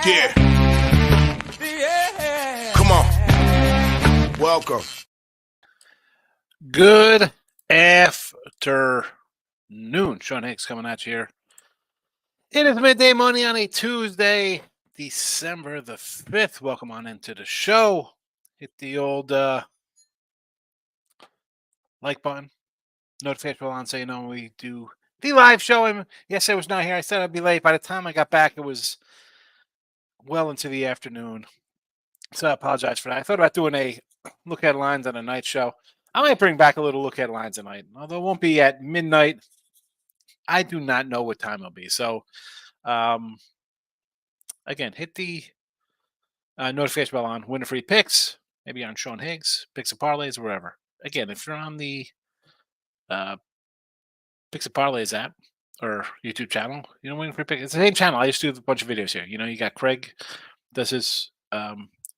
Yeah. Come on. Welcome. Good afternoon. Sean Higgs coming at you here. It is midday money on a Tuesday, December the 5th. Welcome on into the show. Hit the old like button, notification bell on so you know when we do the live show. And yes, I was not here. I said I'd be late. By the time I got back, it was well into the afternoon. So I apologize for that. I thought about doing a look at lines on a night show. I might bring back a little look at lines tonight, although it won't be at midnight. I do not know what time it'll be. So, again, hit the notification bell on winner free picks, maybe on Sean Higgs, picks and parlays, wherever. Again, if you're on the picks and parlays app or YouTube channel, you know, winner free picks. It's the same channel. I just do a bunch of videos here. You know, you got Craig does his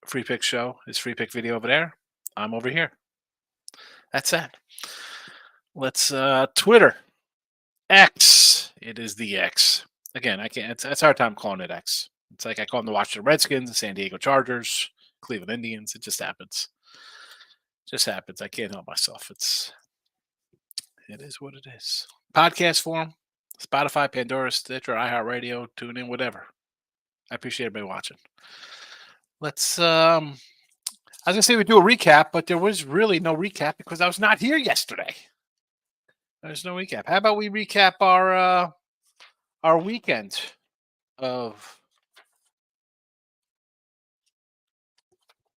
free pick show, his free pick video over there. I'm over here. That's that. Let's Twitter. X. It is the X. Again, I can't. It's hard time calling it X. It's like I call them the Washington Redskins, the San Diego Chargers, Cleveland Indians. It just happens. Just happens. I can't help myself. It is what it is. Podcast form, Spotify, Pandora, Stitcher, iHeartRadio, TuneIn, whatever. I appreciate everybody watching. Let's. I was gonna say we do a recap, but there was really no recap because I was not here yesterday. There's no recap. How about we recap our weekend of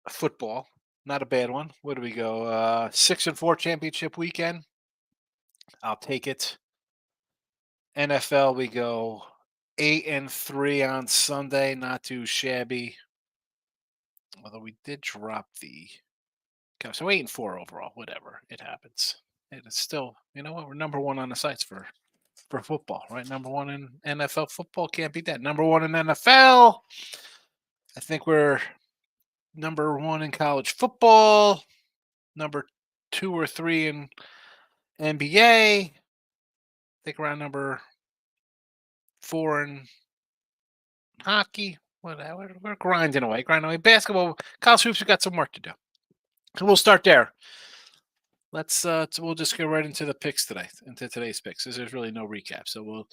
football? Not a bad one. Where do we go? 6-4 championship weekend. I'll take it. NFL, we go 8-3 on Sunday. Not too shabby. Although we did drop the. So 8-4 overall. Whatever. It happens. It is still, you know what? We're number one on the sites for football, right? Number one in NFL football. Can't beat that. Number one in NFL. I think we're number one in college football. Number 2 or 3 in NBA. I think around number 4 in hockey. Whatever. We're grinding away. Basketball, college hoops, we got some work to do. So we'll start there. Let's we'll just go right into the picks today, into today's picks. There's really no recap. So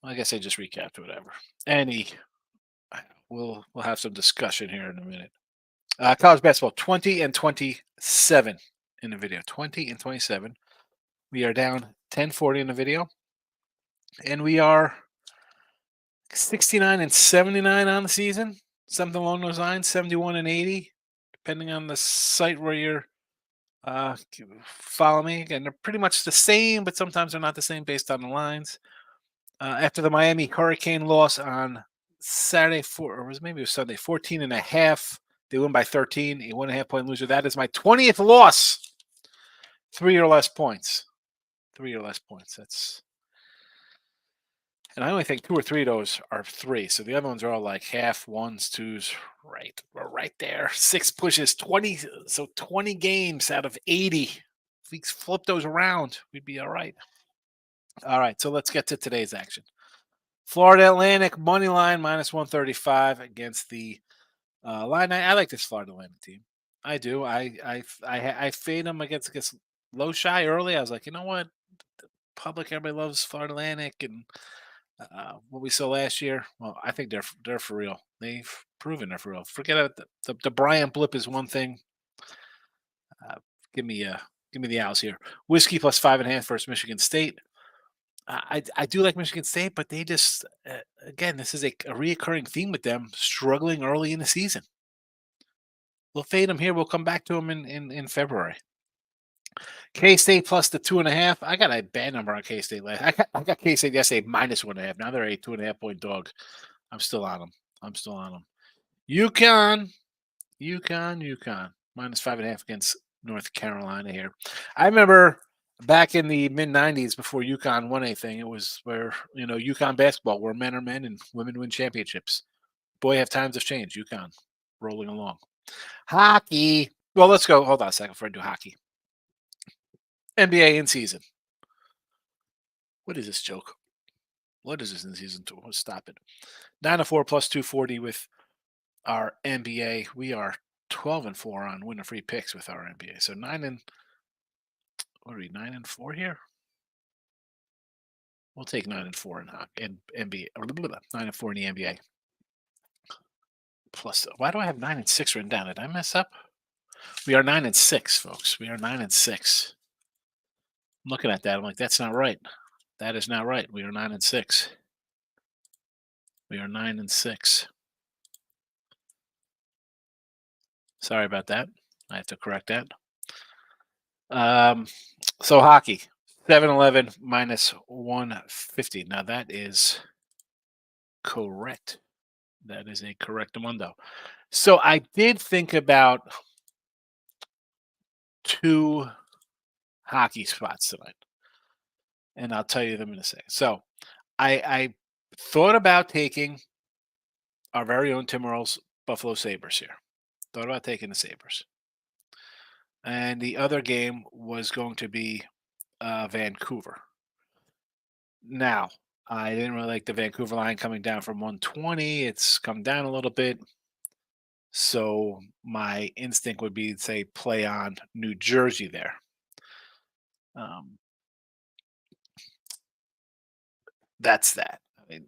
I guess I just recapped or whatever. We'll have some discussion here in a minute. College basketball, 20-27 in the video. 20-27. We are down 10-40 in the video. And we are 69-79 on the season. Something along those lines. 71-80, depending on the site where you're follow me. Again, they're pretty much the same, but sometimes they're not the same based on the lines. After the Miami Hurricane loss on Saturday, maybe it was Sunday, 14.5. They win by 13, a 1.5 point loser. That is my 20th loss. 3 or less points. 3 or less points. And I only think 2 or 3 of those are 3. So the other ones are all like half, 1s, 2s. Right. We're right there. 6 pushes, 20. So 20 games out of 80. If we flip those around, we'd be all right. All right. So let's get to today's action. Florida Atlantic money line minus 135 against the line. I like this Florida Atlantic team. I do. I fade them against low shy early. I was like, you know what? The public, everybody loves Florida Atlantic, and what we saw last year. Well, I think they're for real. They've proven they're for real. Forget it. The Bryant blip is one thing. Give me the Owls here. Whiskey plus 5.5 versus Michigan State. I do like Michigan State, but they just again, this is a reoccurring theme with them struggling early in the season. We'll fade them here. We'll come back to them in February. K-State plus the 2.5. I got a bad number on K-State. I got K-State yesterday minus 1.5. Now they're a 2.5 point dog. I'm still on them. UConn minus 5.5 against North Carolina here. I remember back in the mid-90s before UConn won anything, it was where, UConn basketball, where men are men and women win championships. Boy, have times have changed. UConn rolling along. Hockey. Well, let's go. Hold on a second before I do hockey. NBA in season. What is this joke? What is this in season 2? Let's stop it. 9-4 plus 240 with our NBA. We are 12-4 on winner free picks with our NBA. So 9-4 here? We'll take 9-4 in NBA. 9-4 in the NBA. Plus, why do I have 9-6 written down? Did I mess up? We are 9-6, folks. We are 9-6. I'm looking at that. I'm like, that's not right. That is not right. We are 9-6. We are 9-6. Sorry about that. I have to correct that. So hockey, 7-11 minus 150. Now that is correct. That is a correct mundo. So I did think about 2 hockey spots tonight, and I'll tell you them in a second. So I thought about taking our very own Tim Earls Buffalo Sabres here. Thought about taking the Sabres. And the other game was going to be Vancouver. Now, I didn't really like the Vancouver line coming down from 120. It's come down a little bit. So my instinct would be to say play on New Jersey there. That's that. I mean,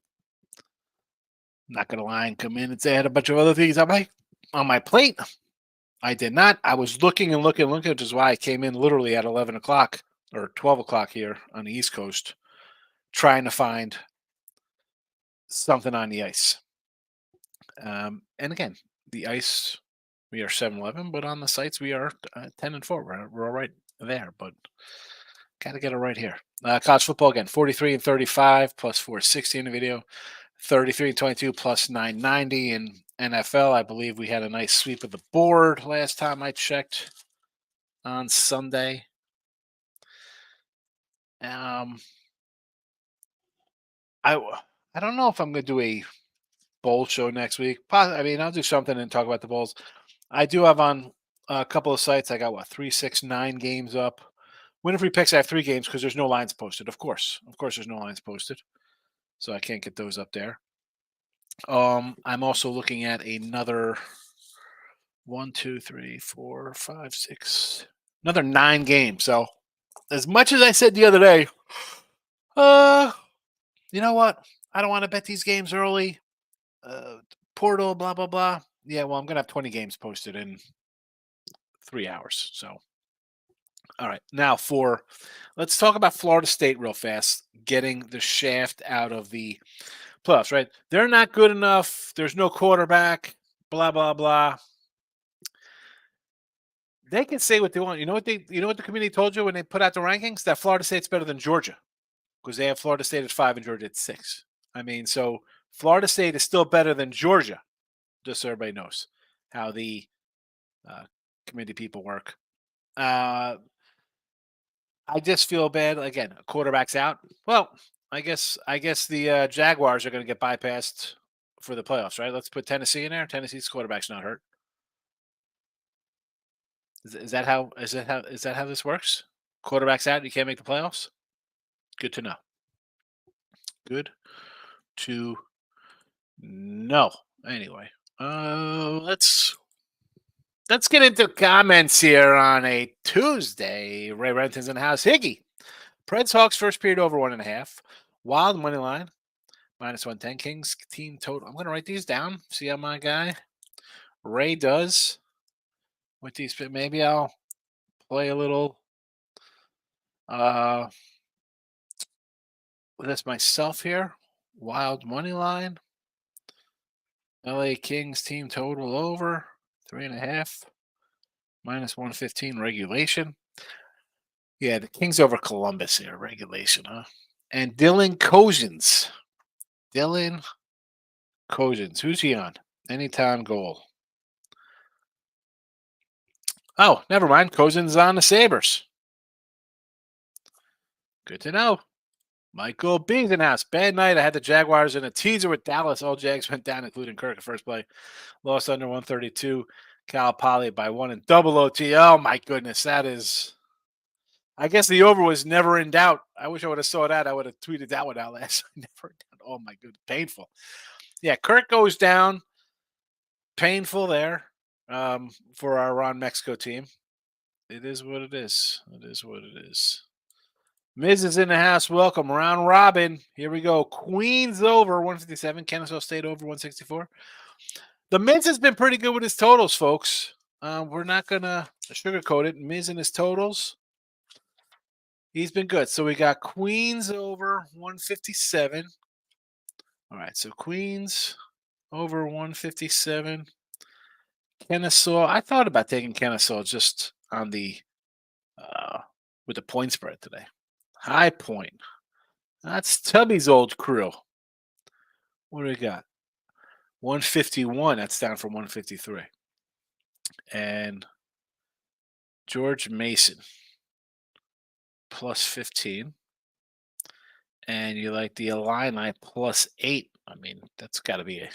not gonna lie and come in and say I had a bunch of other things on my plate. I did not. I was looking and looking, which is why I came in literally at 11 o'clock or 12 o'clock here on the East Coast, trying to find something on the ice. And again, the ice, we are 7-11, but on the sites we are 10-4. We're all right there, but got to get it right here. College football again, 43-35 plus 460 in the video, 33-22 plus 990 in NFL. I believe we had a nice sweep of the board last time I checked on Sunday. I don't know if I'm going to do a bowl show next week. I mean, I'll do something and talk about the bowls. I do have on a couple of sites. I got 3, 6, 9 games up. Winner free picks. I have 3 games because there's no lines posted. Of course, there's no lines posted, so I can't get those up there. I'm also looking at another 1, 2, 3, 4, 5, 6, another 9 games. So, as much as I said the other day, you know what? I don't want to bet these games early. Portal, blah blah blah. Yeah, well, I'm gonna have 20 games posted in 3 hours. So, all right. Now let's talk about Florida State real fast. Getting the shaft out of the playoffs. Right? They're not good enough. There's no quarterback. Blah blah blah. They can say what they want. You know what the committee told you when they put out the rankings? That Florida State's better than Georgia because they have Florida State at 5 and Georgia at 6. I mean, so Florida State is still better than Georgia. Just so everybody knows how the committee people work. I just feel bad. Again, quarterback's out. Well, I guess the Jaguars are going to get bypassed for the playoffs, right? Let's put Tennessee in there. Tennessee's quarterback's not hurt. Is that how this works? Quarterback's out, you can't make the playoffs. Good to know. Good to know. Anyway, let's get into comments here on a Tuesday. Ray Renton's in the house. Higgy. Preds Hawks first period over 1.5. Wild money line minus 110. Kings team total. I'm going to write these down. See how my guy Ray does with these. Maybe I'll play a little with this myself here. Wild money line. LA Kings team total over 3.5. Minus 115 regulation. Yeah, the Kings over Columbus here, regulation, huh? And Dylan Cozens. Who's he on? Anytime goal. Oh, never mind. Cozens on the Sabres. Good to know. Michael Bing's in house. Bad night. I had the Jaguars in a teaser with Dallas. All Jags went down, including Kirk at first play. Lost under 132. Cal Poly by 1 in double OT. Oh, my goodness. That is... I guess the over was never in doubt. I wish I would have saw that. I would have tweeted that one out last night. Never in doubt. Oh, my goodness. Painful. Yeah, Kirk goes down. Painful there for our Ron Mexico team. It is what it is. It is what it is. Miz is in the house. Welcome. Round robin. Here we go. Queens over 157. Kennesaw State over 164. The Miz has been pretty good with his totals, folks. We're not going to sugarcoat it. Miz and his totals. He's been good. So we got Queens over 157. All right. So Queens over 157. Kennesaw. I thought about taking Kennesaw just on the with the point spread today. High Point. That's Tubby's old crew. What do we got? 151. That's down from 153. And George Mason plus 15. And you like the Illini plus 8. I mean, that's got to be a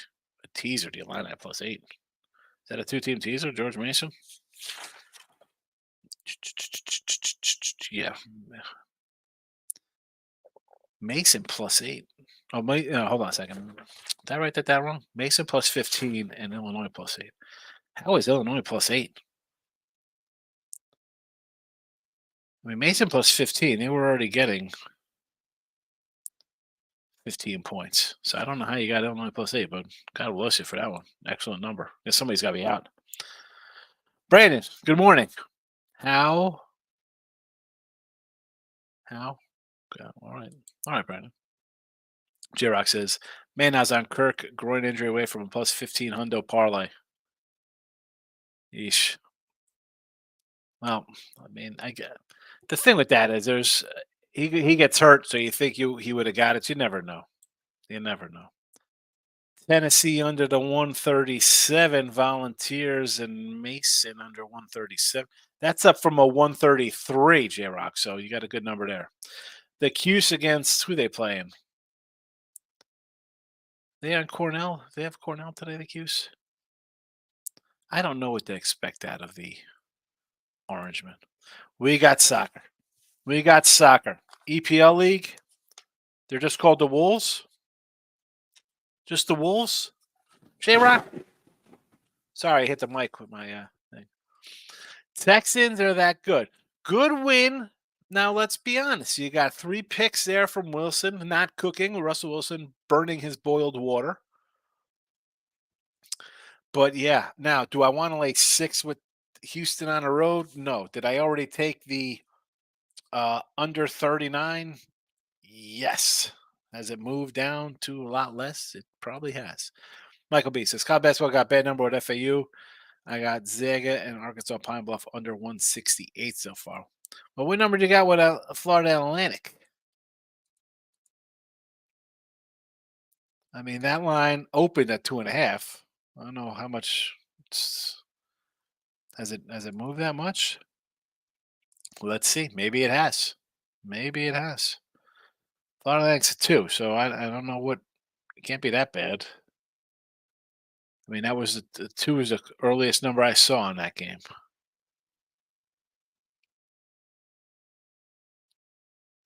teaser, the Illini plus 8. Is that a two-team teaser, George Mason? Yeah. Mason plus 8. Oh, hold on a second. Did I write that down wrong? Mason plus 15 and Illinois plus 8. How is Illinois plus 8? I mean, Mason plus 15. They were already getting 15 points. So I don't know how you got Illinois plus 8, but God bless you for that one. Excellent number. Guess somebody's got to be out. Brandon, good morning. How? Okay, all right, Brandon. J-Rock says, man, I was on Kirk, groin injury away from a plus 15 hundo parlay. Yeesh. Well, I mean, I get the thing with that is there's he gets hurt, so you think he would have got it. You never know. You never know. Tennessee under the 137, Volunteers and Mason under 137. That's up from a 133, J-Rock, so you got a good number there. The Cuse against who they playing? They on Cornell? They have Cornell today, the Cuse? I don't know what to expect out of the Orangemen. We got soccer. EPL League. They're just called the Wolves. Just the Wolves. J-Rock. Sorry, I hit the mic with my thing. Texans are that good. Good win. Now, let's be honest. You got 3 picks there from Wilson, not cooking. Russell Wilson burning his boiled water. But, yeah. Now, do I want to lay 6 with Houston on the road? No. Did I already take the under 39? Yes. Has it moved down to a lot less? It probably has. Michael B says, College basketball got bad number at FAU. I got Zaga and Arkansas Pine Bluff under 168 so far. Well, what number do you got with Florida Atlantic? I mean, that line opened at 2.5. I don't know how much has it moved that much? Let's see. Maybe it has. Florida Atlantic's a 2, so I don't know what. It can't be that bad. I mean, that was the 2 is the earliest number I saw in that game.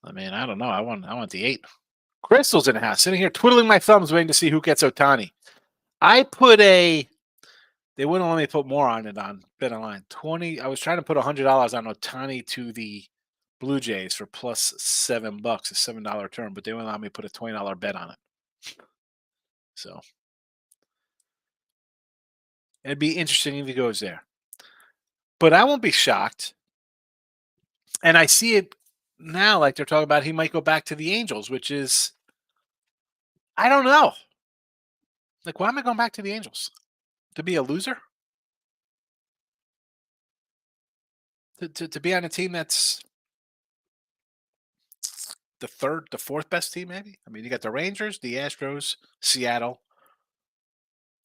I mean, I don't know. I want the 8. Crystal's in the house, sitting here twiddling my thumbs, waiting to see who gets Ohtani. I put they wouldn't let me put more on it on BetOnline. 20. I was trying to put $100 on Ohtani to the Blue Jays for plus $7, a $7 turn, but they wouldn't allow me to put a $20 bet on it. So it'd be interesting if he goes there. But I won't be shocked. And I see it now, like they're talking about he might go back to the Angels, which is, I don't know. Like, why am I going back to the Angels? To be a loser? To be on a team that's the fourth best team, maybe? I mean, you got the Rangers, the Astros, Seattle,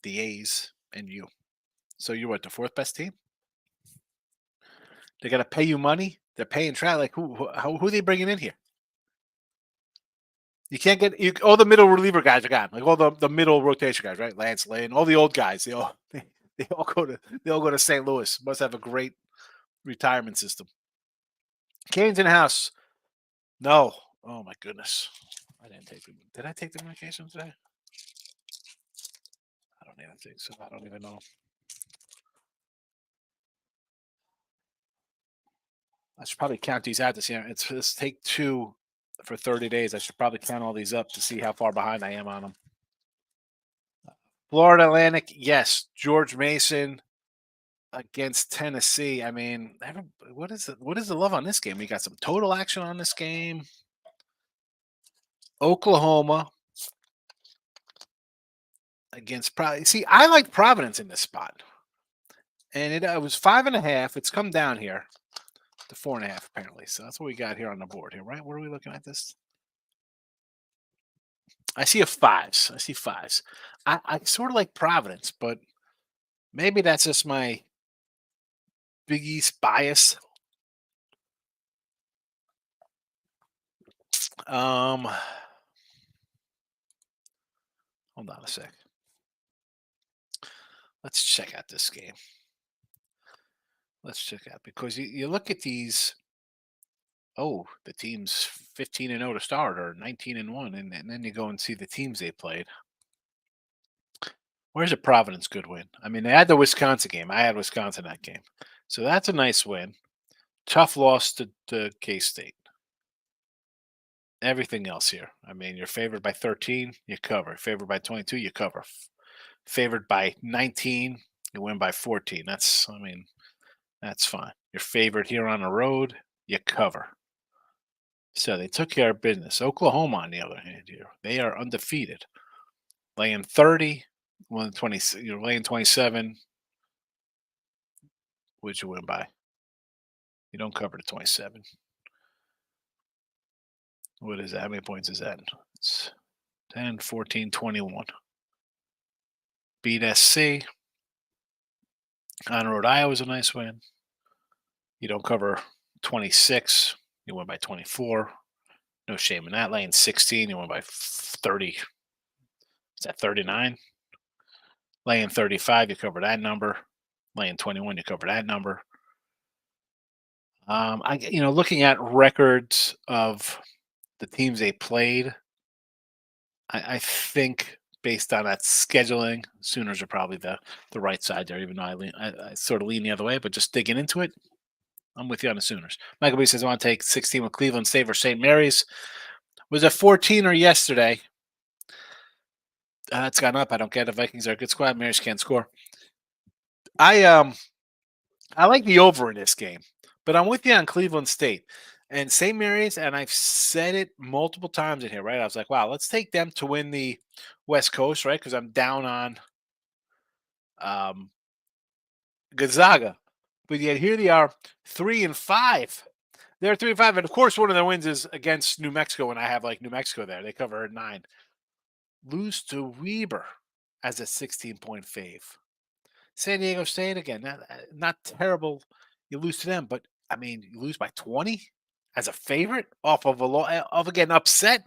the A's, and you. So you're what, the fourth best team? They got to pay you money. They're paying Trout. Like, who are they bringing in here? You can't get all the middle reliever guys are gone. Like all the middle rotation guys, right? Lance Lynn, all the old guys. They all go to St. Louis. Must have a great retirement system. Canes in the house. No. Oh my goodness. I didn't take them. Did I take the medication today? don't even think so. I don't even know. I should probably count these out to see. Let's take 2 for 30 days. I should probably count all these up to see how far behind I am on them. Florida Atlantic, yes. George Mason against Tennessee. I mean, what is it? What is the love on this game? We got some total action on this game. Oklahoma against Providence. See, I like Providence in this spot, and it was 5.5. It's come down here to 4.5 apparently. So that's what we got here on the board here, right? What are we looking at this? I see a fives. I see fives. I sort of like Providence, but maybe that's just my Big East bias. Hold on a sec. Let's check out this game. Let's check out because you look at these. Oh, the team's 15-0 to start or 19-1, and then you go and see the teams they played. Where's a Providence good win? I mean, they had the Wisconsin game. I had Wisconsin that game. So that's a nice win. Tough loss to K-State. Everything else here. I mean, you're favored by 13, you cover. Favored by 22, you cover. Favored by 19, you win by 14. That's fine. You're favored here on the road, you cover. So they took care of business. Oklahoma, on the other hand, here, they are undefeated. Laying 30, won 20, you're laying 27. Would you win by? You don't cover the 27. What is that? How many points is that? It's 10, 14, 21. Beat SC. On road, Iowa's a nice win. You don't cover 26. You win by 24. No shame in that. Laying 16, you win by 30. Is that 39? Laying 35, you cover that number. Laying 21, you cover that number. Looking at records of the teams they played, I think based on that scheduling, Sooners are probably the right side there. Even though I sort of lean the other way, but just digging into it, I'm with you on the Sooners. Michael B says I want to take 16 with Cleveland State or St. Mary's. Was it 14 or yesterday? It's gone up. I don't get it. Vikings are a good squad. Mary's can't score. I like the over in this game, but I'm with you on Cleveland State and St. Mary's, and I've said it multiple times in here, right? I was like, wow, let's take them to win the West Coast, right? Because I'm down on Gonzaga, but yet here they are, 3-5. They're 3-5, and of course, one of their wins is against New Mexico, and I have like New Mexico there. They cover 9. Lose to Weber as a 16-point fave. San Diego State again, not terrible. You lose to them, but I mean, you lose by 20 as a favorite off of again upset.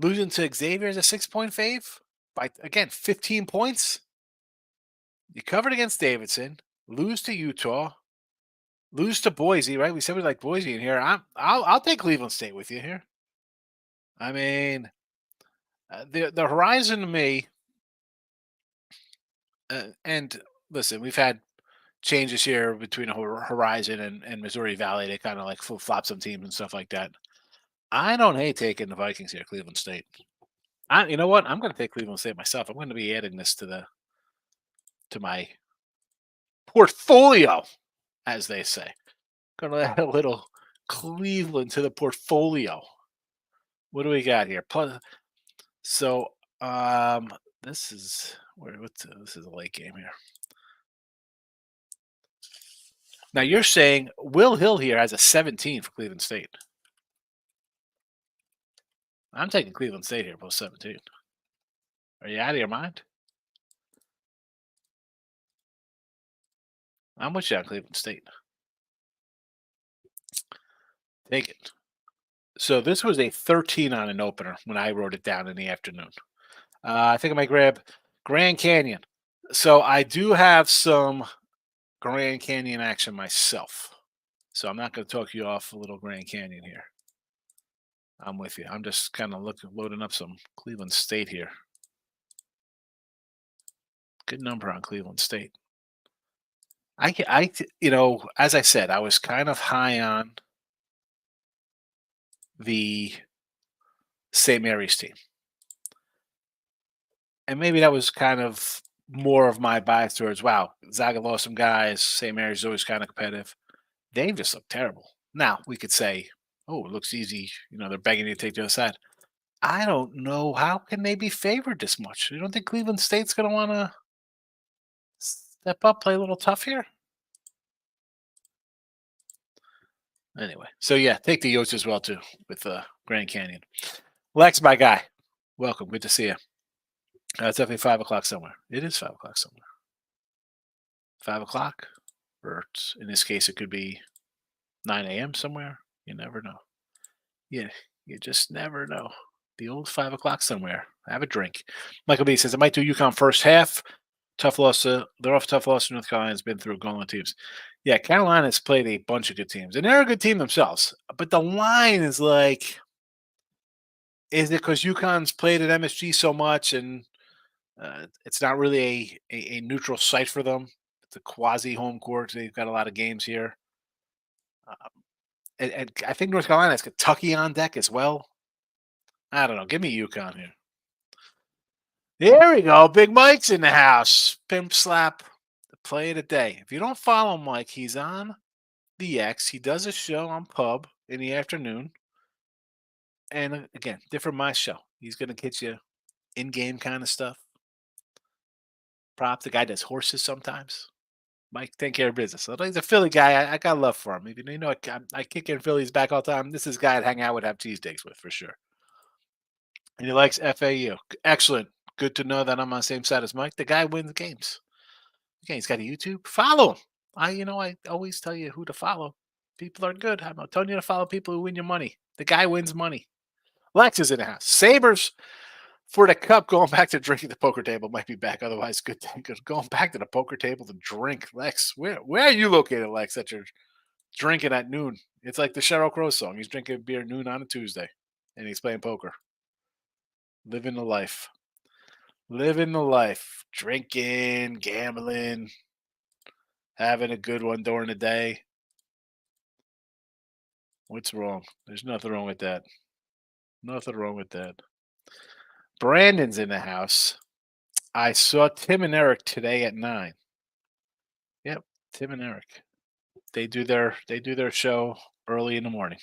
Losing to Xavier as a 6-point fave by again 15 points. You covered against Davidson. Lose to Utah. Lose to Boise, right? We said we like Boise in here. I'll take Cleveland State with you here. I mean, the horizon to me. And listen, we've had changes here between Horizon and Missouri Valley. They kind of like flip-flop some teams and stuff like that. I don't hate taking the Vikings here, Cleveland State. You know what? I'm going to take Cleveland State myself. I'm going to be adding this to my portfolio, as they say. Going to add a little Cleveland to the portfolio. What do we got here? So this is this is a late game here. Now you're saying Will Hill here has a 17 for Cleveland State. I'm taking Cleveland State here, plus 17. Are you out of your mind? I'm with you on Cleveland State. Take it. So this was a 13 on an opener when I wrote it down in the afternoon. I think I might grab Grand Canyon. So I do have some Grand Canyon action myself. So I'm not going to talk you off a little Grand Canyon here. I'm with you. I'm just kind of loading up some Cleveland State here. Good number on Cleveland State. As I said, I was kind of high on the St. Mary's team, and maybe that was kind of more of my bias towards wow, Zaga lost some guys. St. Mary's is always kind of competitive. They just look terrible. Now we could say, oh, it looks easy. They're begging you to take the other side. I don't know how can they be favored this much. You don't think Cleveland State's going to want to step up, play a little tough here? Anyway, so yeah, take the Yotes as well too with Grand Canyon. Lex, my guy, welcome. Good to see you. It's definitely 5 o'clock somewhere. It is 5 o'clock somewhere. 5 o'clock, or in this case, it could be 9 a.m. somewhere. You never know. Yeah, you just never know. The old 5 o'clock somewhere. Have a drink. Michael B says, I might do UConn first half. Tough loss. They're off a tough loss. North Carolina's been through going teams. Yeah, Carolina's played a bunch of good teams, and they're a good team themselves. But the line is like, is it because UConn's played at MSG so much, and it's not really a neutral site for them? It's a quasi home court. They've got a lot of games here. And I think North Carolina has Kentucky on deck as well. I don't know. Give me UConn here. There we go. Big Mike's in the house. Pimp slap. The play of the day. If you don't follow Mike, he's on the X. He does a show on Pub in the afternoon. And again, different my show. He's going to get you in-game kind of stuff. Prop. The guy does horses sometimes. Mike, take care of business. So he's a Philly guy. I got love for him. I kick in Phillies back all the time. This is a guy I'd hang out with, have cheesesteaks with for sure. And he likes FAU. Excellent. Good to know that I'm on the same side as Mike. The guy wins games. Okay, he's got a YouTube. Follow him. I always tell you who to follow. People are good. I'm telling you to follow people who win your money. The guy wins money. Lex is in the house. Sabres for the cup. Going back to drinking the poker table might be back. Otherwise, good thing. Going back to the poker table to drink. Lex, where are you located, Lex? That you're drinking at noon. It's like the Sheryl Crow song. He's drinking beer noon on a Tuesday, and he's playing poker. Living the life. Living the life. Drinking, gambling, having a good one during the day. What's wrong? There's nothing wrong with that. Nothing wrong with that. Brandon's in the house. I saw Tim and Eric today at 9. Yep, Tim and Eric. They do their show early in the morning.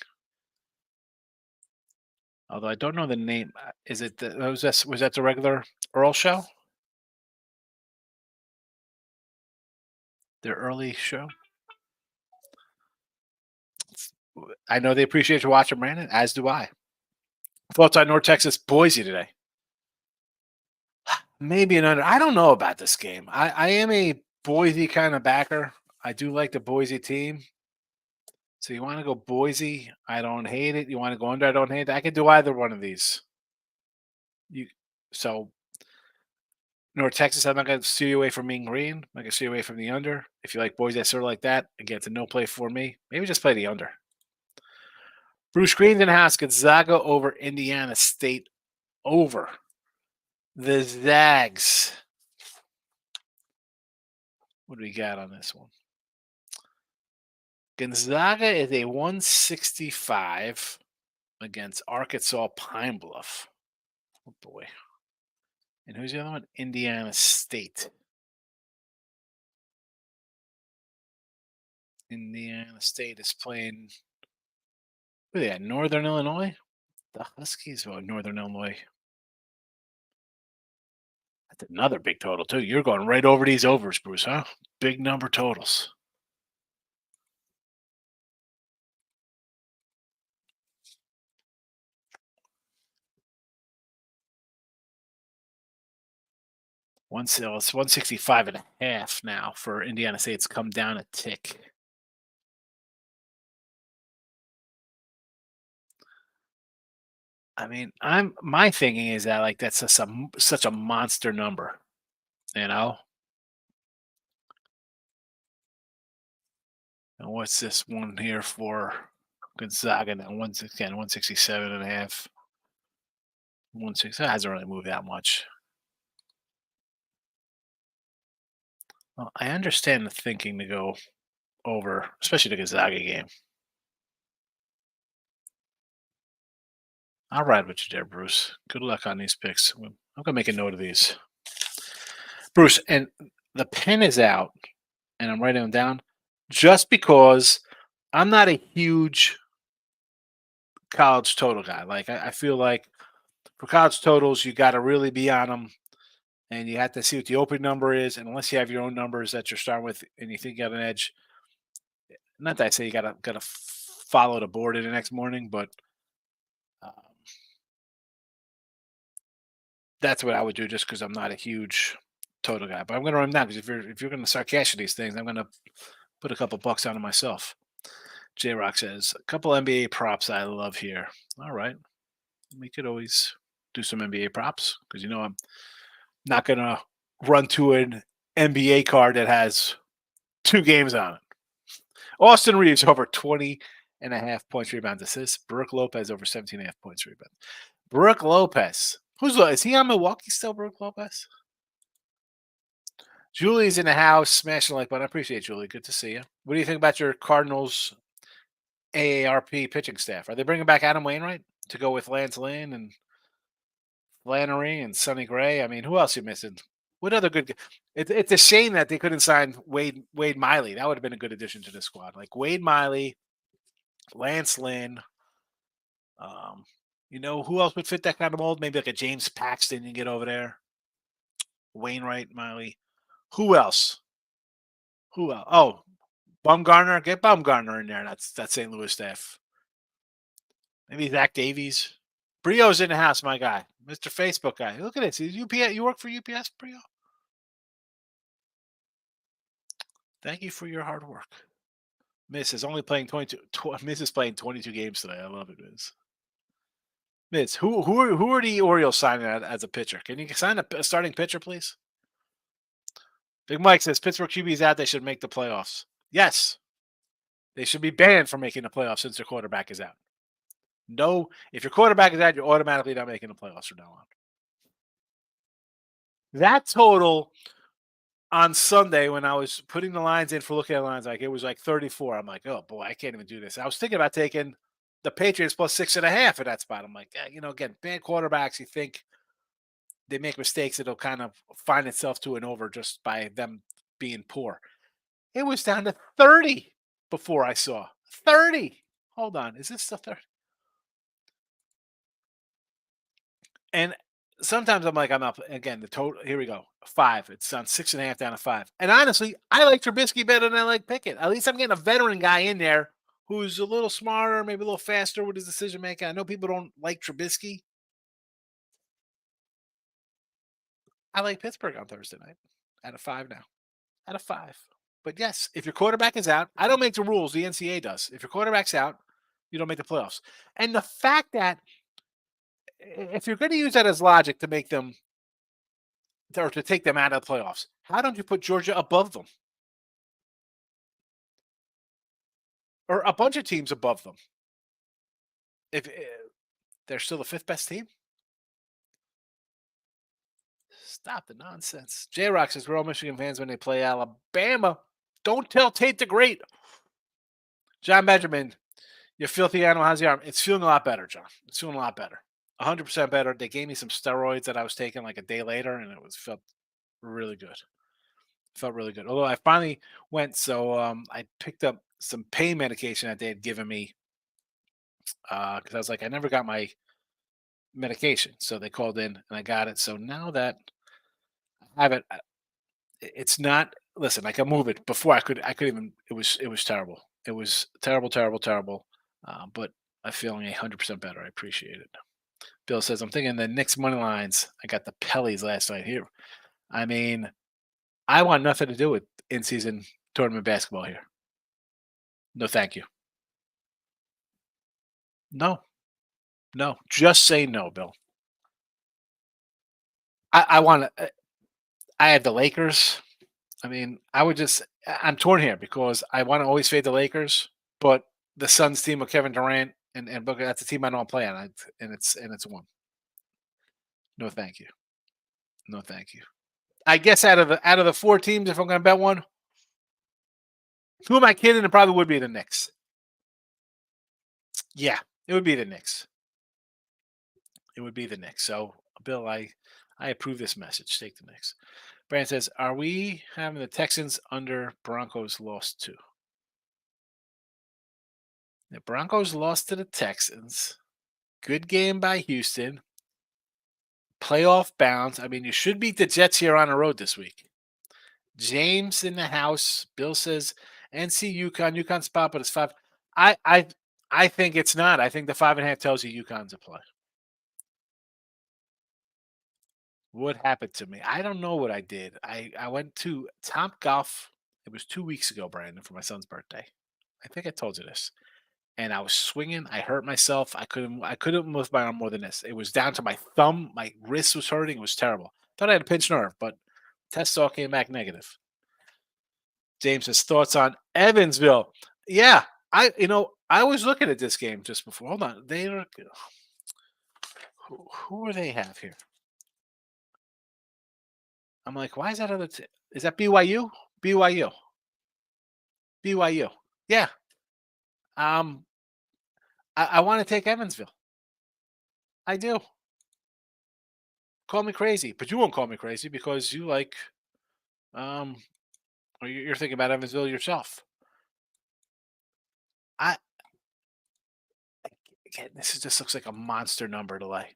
Although I don't know the name. Is it was that the regular Earl show? Their early show? I know they appreciate you watching, Brandon, as do I. Thoughts on North Texas Boise today? Maybe an under. I don't know about this game. I am a Boise kind of backer. I do like the Boise team. So you want to go Boise? I don't hate it. You want to go under? I don't hate it. I can do either one of these. So North Texas, I'm not going to steer you away from being green. I'm going to steer you away from the under. If you like Boise, I sort of like that. Again, it's a no play for me. Maybe just play the under. Bruce Green in the house. Gonzaga over Indiana State over. The Zags. What do we got on this one? Gonzaga is a 165 against Arkansas Pine Bluff. Oh, boy. And who's the other one? Indiana State. Indiana State is playing. Who are they at? Northern Illinois? The Huskies or Northern Illinois? That's another big total, too. You're going right over these overs, Bruce, huh? Big number totals. It's 165.5 now for Indiana State. It's come down a tick. I mean, my thinking is that like that's such a monster number, you know. And what's this one here for Gonzaga? Now 167.5. 160 hasn't really moved that much. Well, I understand the thinking to go over, especially the Gonzaga game. I'll ride with you there, Bruce. Good luck on these picks. I'm gonna make a note of these, Bruce. And the pen is out, and I'm writing them down just because I'm not a huge college total guy. Like I feel like for college totals, you got to really be on them, and you have to see what the open number is. And unless you have your own numbers that you're starting with, and you think you got an edge, not that I say you gotta follow the board in the next morning, but um, that's what I would do just because I'm not a huge total guy. But I'm going to run down because if you're going to start cashing these things, I'm going to put a couple bucks on it myself. J Rock says a couple NBA props I love here. All right, we could always do some NBA props because I'm not going to run to an NBA card that has 2 games on it. Austin Reeves over 20.5 points, rebounds, assists. Brooke Lopez over 17.5 points, rebounds. Brooke Lopez. Is he on Milwaukee still, Brooke Lopez? Julie's in the house, smashing the like button. I appreciate Julie. Good to see you. What do you think about your Cardinals AARP pitching staff? Are they bringing back Adam Wainwright to go with Lance Lynn and Flannery and Sonny Gray? I mean, who else are you missing? What other good? It's a shame that they couldn't sign Wade Miley. That would have been a good addition to the squad. Like Wade Miley, Lance Lynn. Um, who else would fit that kind of mold? Maybe like a James Paxton you get over there. Wainwright, Miley. Who else? Who else? Oh, Bumgarner. Get Bumgarner in there. That's St. Louis staff. Maybe Zach Davies. Brio's in the house, my guy. Mr. Facebook guy. Look at this. UPS. You work for UPS, Brio? Thank you for your hard work. Miss is only playing 22. Miss is playing 22 games today. I love it, Miss. Miss, who are the Orioles signing as a pitcher? Can you sign a starting pitcher, please? Big Mike says Pittsburgh QB's out. They should make the playoffs. Yes, they should be banned from making the playoffs since their quarterback is out. No, if your quarterback is out, you're automatically not making the playoffs from now on. That total on Sunday when I was putting the lines in for looking at lines, like it was like 34. I'm like, oh boy, I can't even do this. I was thinking about taking the Patriots plus 6.5 at that spot. I'm like, again, bad quarterbacks, you think they make mistakes, it'll kind of find itself to an over just by them being poor. It was down to 30 before I saw 30. Hold on, is this still 30? And sometimes I'm like, I'm up again. The total here we go. 5. It's on 6.5 down to 5. And honestly, I like Trubisky better than I like Pickett. At least I'm getting a veteran guy in there who's a little smarter, maybe a little faster with his decision making. I know people don't like Trubisky. I like Pittsburgh on Thursday night. Out of 5 now. Out of 5. But yes, if your quarterback is out, I don't make the rules. The NCAA does. If your quarterback's out, you don't make the playoffs. And the fact that if you're going to use that as logic to make them or to take them out of the playoffs, how don't you put Georgia above them or a bunch of teams above them? If they're still the 5th best team, stop the nonsense. J Rock says we're all Michigan fans when they play Alabama. Don't tell Tate the Great. John Benjamin, you filthy animal. How's the arm? It's feeling a lot better, John. It's feeling a lot better. 100% better. They gave me some steroids that I was taking like a day later, and it felt really good. Felt really good. Although I finally went, so I picked up some pain medication that they had given me because I was like, I never got my medication, so they called in and I got it. So now that I have it, it's not. Listen, I can move it. Before I could even. It was terrible. It was terrible, terrible, terrible. But I'm feeling 100% better. I appreciate it. Bill says I'm thinking the Knicks money lines. I got the Pellies last night here. I mean, I want nothing to do with in-season tournament basketball here. No, thank you. No, no. Just say no, Bill. I want to. I have the Lakers. I mean, I'm torn here because I want to always fade the Lakers, but the Suns team with Kevin Durant and Booker, that's a team I don't play on, and it's one. No, thank you. No, thank you. I guess out of the 4 teams, if I'm going to bet one, who am I kidding? It probably would be the Knicks. Yeah, it would be the Knicks. It would be the Knicks. So, Bill, I approve this message. Take the Knicks. Brand says, "Are we having the Texans under Broncos lost to?" The Broncos lost to the Texans. Good game by Houston. Playoff bounds. I mean, you should beat the Jets here on the road this week. James in the house. Bill says NC UConn. UConn spot, but it's 5. I think it's not. I think the 5.5 tells you UConn's a play. What happened to me? I don't know what I did. I went to Top Golf. It was 2 weeks ago, Brandon, for my son's birthday. I think I told you this. And I was swinging. I hurt myself. I couldn't move my arm more than this. It was down to my thumb. My wrist was hurting. It was terrible. Thought I had a pinched nerve, but test all came back negative. James has thoughts on Evansville. Yeah, I was looking at this game just before. Hold on. They are who do they have here? I'm like, why is that is that BYU? BYU. BYU. Yeah. Um I want to take Evansville. I do. Call me crazy, but you won't call me crazy because you like um or you're thinking about Evansville yourself. I Again, just looks like a monster number to lay.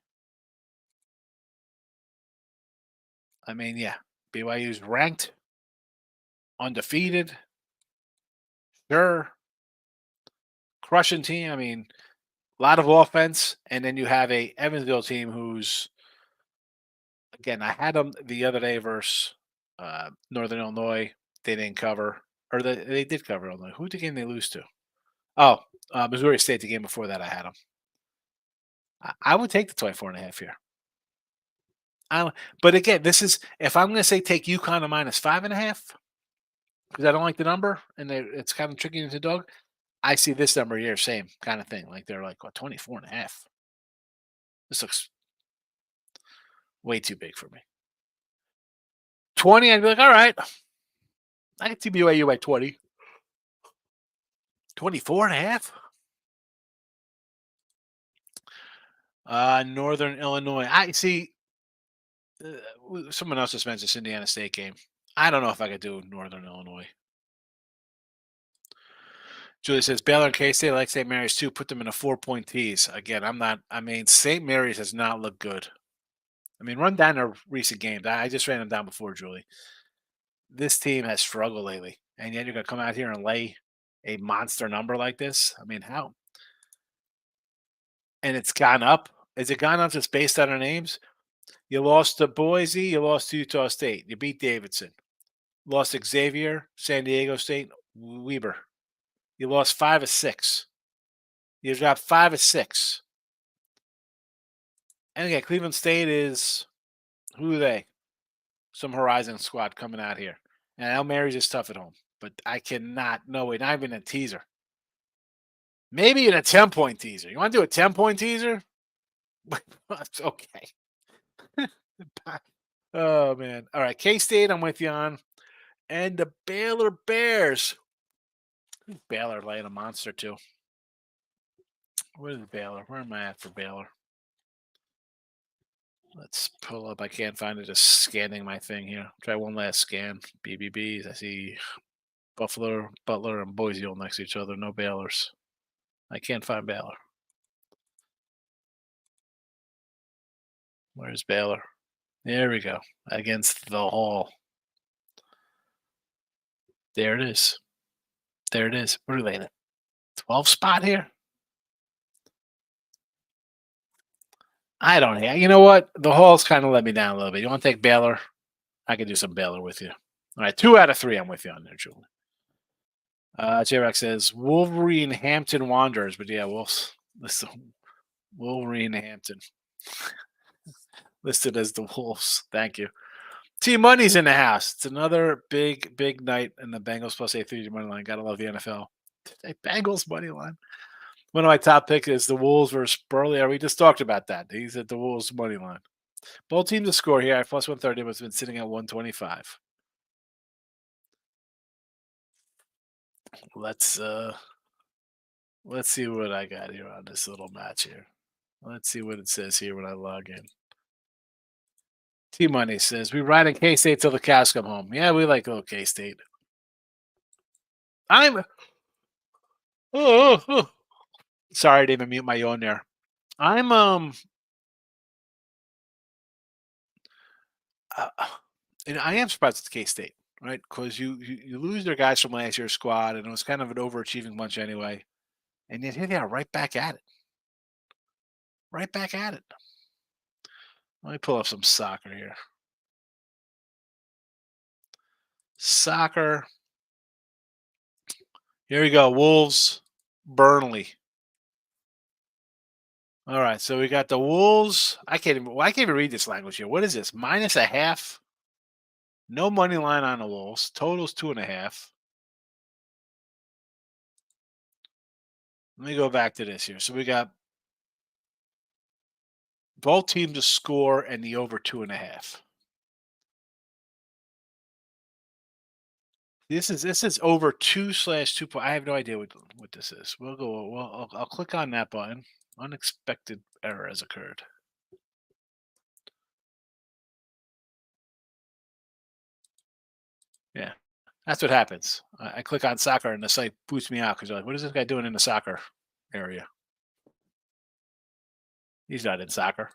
I mean, yeah, BYU's ranked, undefeated, sure, crushing team. I mean, a lot of offense, and then you have a Evansville team who's again. I had them the other day versus Northern Illinois. They didn't cover, or they did cover Illinois. Who the game they lose to? Oh, Missouri State. The game before that, I had them. I would take the 24.5 here. But again, this is if I'm going to say take UConn to minus 5.5 because I don't like the number and it's kind of tricky into dog. I see this number here, same kind of thing. Like they're like 24.5. This looks way too big for me. 20, I'd be like, all right, I can see BYU by 20. 24.5. Northern Illinois. I see. Someone else just mentioned this Indiana State game. I don't know if I could do Northern Illinois. Julie says Baylor and K-State like St. Mary's too. Put them in a 4-point tease. Again, I'm not. I mean, St. Mary's has not looked good. I mean, run down their recent games. I just ran them down before, Julie. This team has struggled lately, and yet you're going to come out here and lay a monster number like this. I mean, how? And it's gone up. Is it gone up just based on our names? You lost to Boise. You lost to Utah State. You beat Davidson. Lost Xavier, San Diego State, Weber. You lost 5 of 6. You dropped 5 of 6. And again, Cleveland State is who are they? Some Horizon squad coming out here. And Al Mary's is tough at home. But I cannot, no way, not even a teaser. Maybe in a 10-point teaser. You want to do a 10-point teaser? Okay. Oh, man. All right. K-State, I'm with you on. And the Baylor Bears. Baylor laying a monster, too. What is Baylor? Where am I at for Baylor? Let's pull up. I can't find it. Just scanning my thing here. Try one last scan. BBBs. I see Buffalo, Butler, and Boise all next to each other. No Baylors. I can't find Baylor. Where's Baylor? There we go. Against the Hall. There it is. There it is. What are they in? 12 spot here? I don't know. You know what? The Hall's kind of let me down a little bit. You want to take Baylor? I can do some Baylor with you. All right, 2 out of 3. I'm with you on there, Julie. J-Rock says Wolverine Hampton Wanderers, but yeah, listen, Wolverine Hampton listed as the Wolves. Thank you. T Money's in the house. It's another big night in the Bengals plus 830 money line. Gotta love the NFL. Bengals money line. One of my top picks is the Wolves versus Burley. We just talked about that. He's at the Wolves money line. Both teams to score here at plus 130, but it's been sitting at 125. Let's see what I got here on this little match here. Let's see what it says here when I log in. T Money says we ride in K State till the cows come home. Yeah, we like little K State. Sorry, I didn't even mute my yawn there. I'm and I am surprised it's K State, right? Because you lose their guys from last year's squad, and it was kind of an overachieving bunch anyway. And yet here they are, right back at it. Right back at it. Let me pull up some soccer here. Soccer. Here we go. Wolves, Burnley. All right, so we got the Wolves. I can't even read this language here. What is this? -0.5. No money line on the Wolves. Total's 2.5. Let me go back to this here. So we got both teams to score and the over 2.5. This is over 2/2. I have no idea what this is. We'll go. Well, I'll click on that button. Unexpected error has occurred. Yeah, that's what happens. I click on soccer and the site boots me out because you're like, what is this guy doing in the soccer area? He's not in soccer.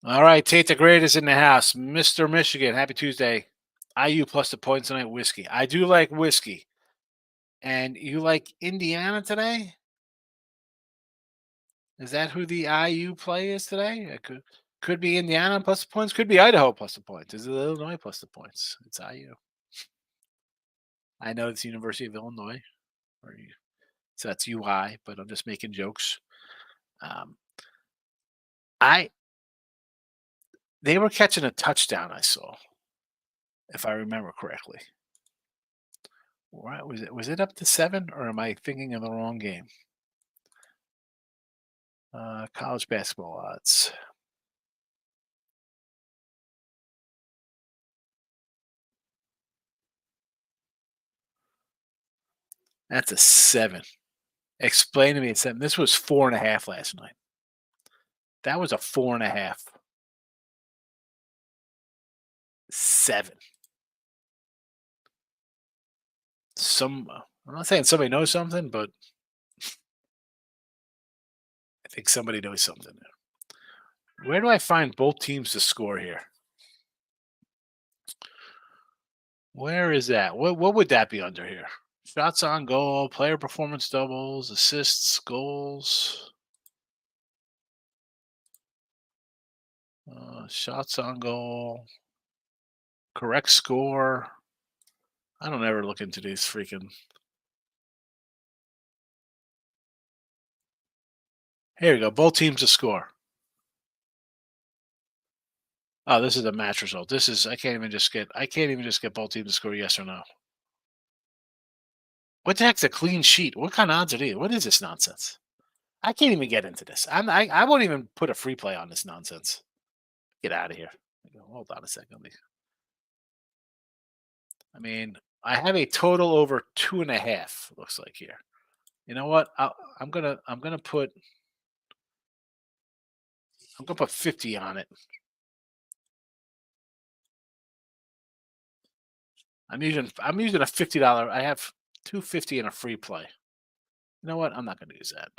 All right, Tate the Great is in the house. Mr. Michigan, happy Tuesday. IU plus the points tonight, whiskey. I do like whiskey. And you like Indiana today? Is that who the IU play is today? It could be Indiana plus the points. Could be Idaho plus the points. Is it Illinois plus the points? It's IU. I know it's University of Illinois, so that's UI, but I'm just making jokes. They were catching a touchdown. I saw, if I remember correctly. Right? Was it up to 7, or am I thinking of the wrong game? College basketball odds. That's a 7. Explain to me, 7. This was 4.5 last night. That was a 4.5. 7. I'm not saying somebody knows something, but I think somebody knows something. Where do I find both teams to score here? Where is that? What would that be under here? Shots on goal, player performance doubles, assists, goals. Shots on goal, correct score. I don't ever look into these freaking. Here we go. Both teams to score. Oh, this is a match result. This is I can't even just get both teams to score yes or no. What the heck's a clean sheet? What kind of odds are these? What is this nonsense? I can't even get into this. I won't even put a free play on this nonsense. Get out of here. Hold on a second. I mean, I have a total over 2.5. Looks like here. You know what? I'm gonna put 50 on it. I'm using a $50. I have $2.50 in a free play. You know what? I'm not going to use that.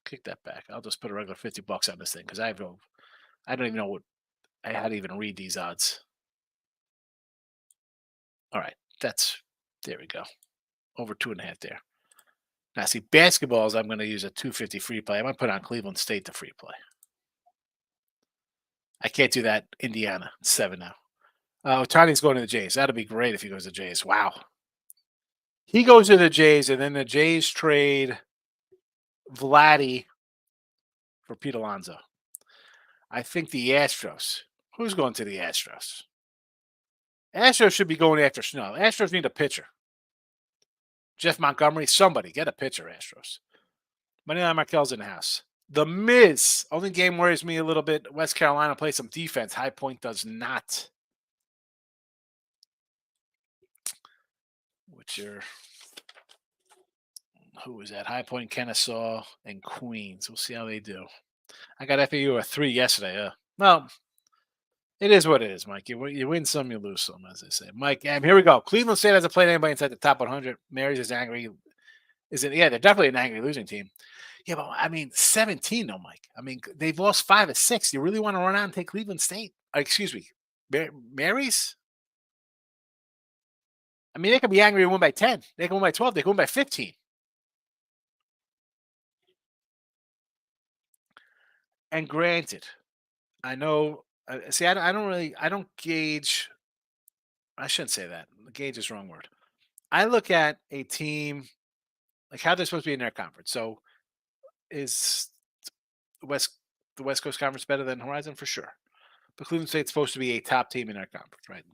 Kick that back. I'll just put a regular $50 on this thing because I don't even know how to even read these odds. All right, there we go. Over 2.5 there. Now see, basketballs, I'm going to use a $2.50 free play. I'm going to put on Cleveland State to free play. I can't do that. Indiana 7 now. Otani's going to the Jays. That'd be great if he goes to the Jays. Wow. He goes to the Jays, and then the Jays trade Vladdy for Pete Alonso. I think the Astros. Who's going to the Astros? Astros should be going after Snow. Astros need a pitcher. Jeff Montgomery, somebody get a pitcher, Astros. Moneyline Markel's in the house. The Miz. Only game worries me a little bit. West Carolina plays some defense. High Point does not. Which are who is that? High Point, Kennesaw, and Queens. We'll see how they do. I got FAU a 3 yesterday. Well, it is what it is, Mike. You win some, you lose some, as they say. Mike, here we go. Cleveland State hasn't played anybody inside the top 100. Mary's is angry. Yeah, they're definitely an angry losing team. Yeah, but I mean, 17 though, Mike. I mean, they've lost 5 of 6. You really want to run out and take Cleveland State? Excuse me, Mary's? I mean, they could be angry and win by 10. They can win by 12. They can win by 15. And granted, I know. See, I don't gauge. I shouldn't say that. Gauge is the wrong word. I look at a team like how they're supposed to be in their conference. So, is the West Coast Conference better than Horizon? For sure. But Cleveland State's supposed to be a top team in their conference, right?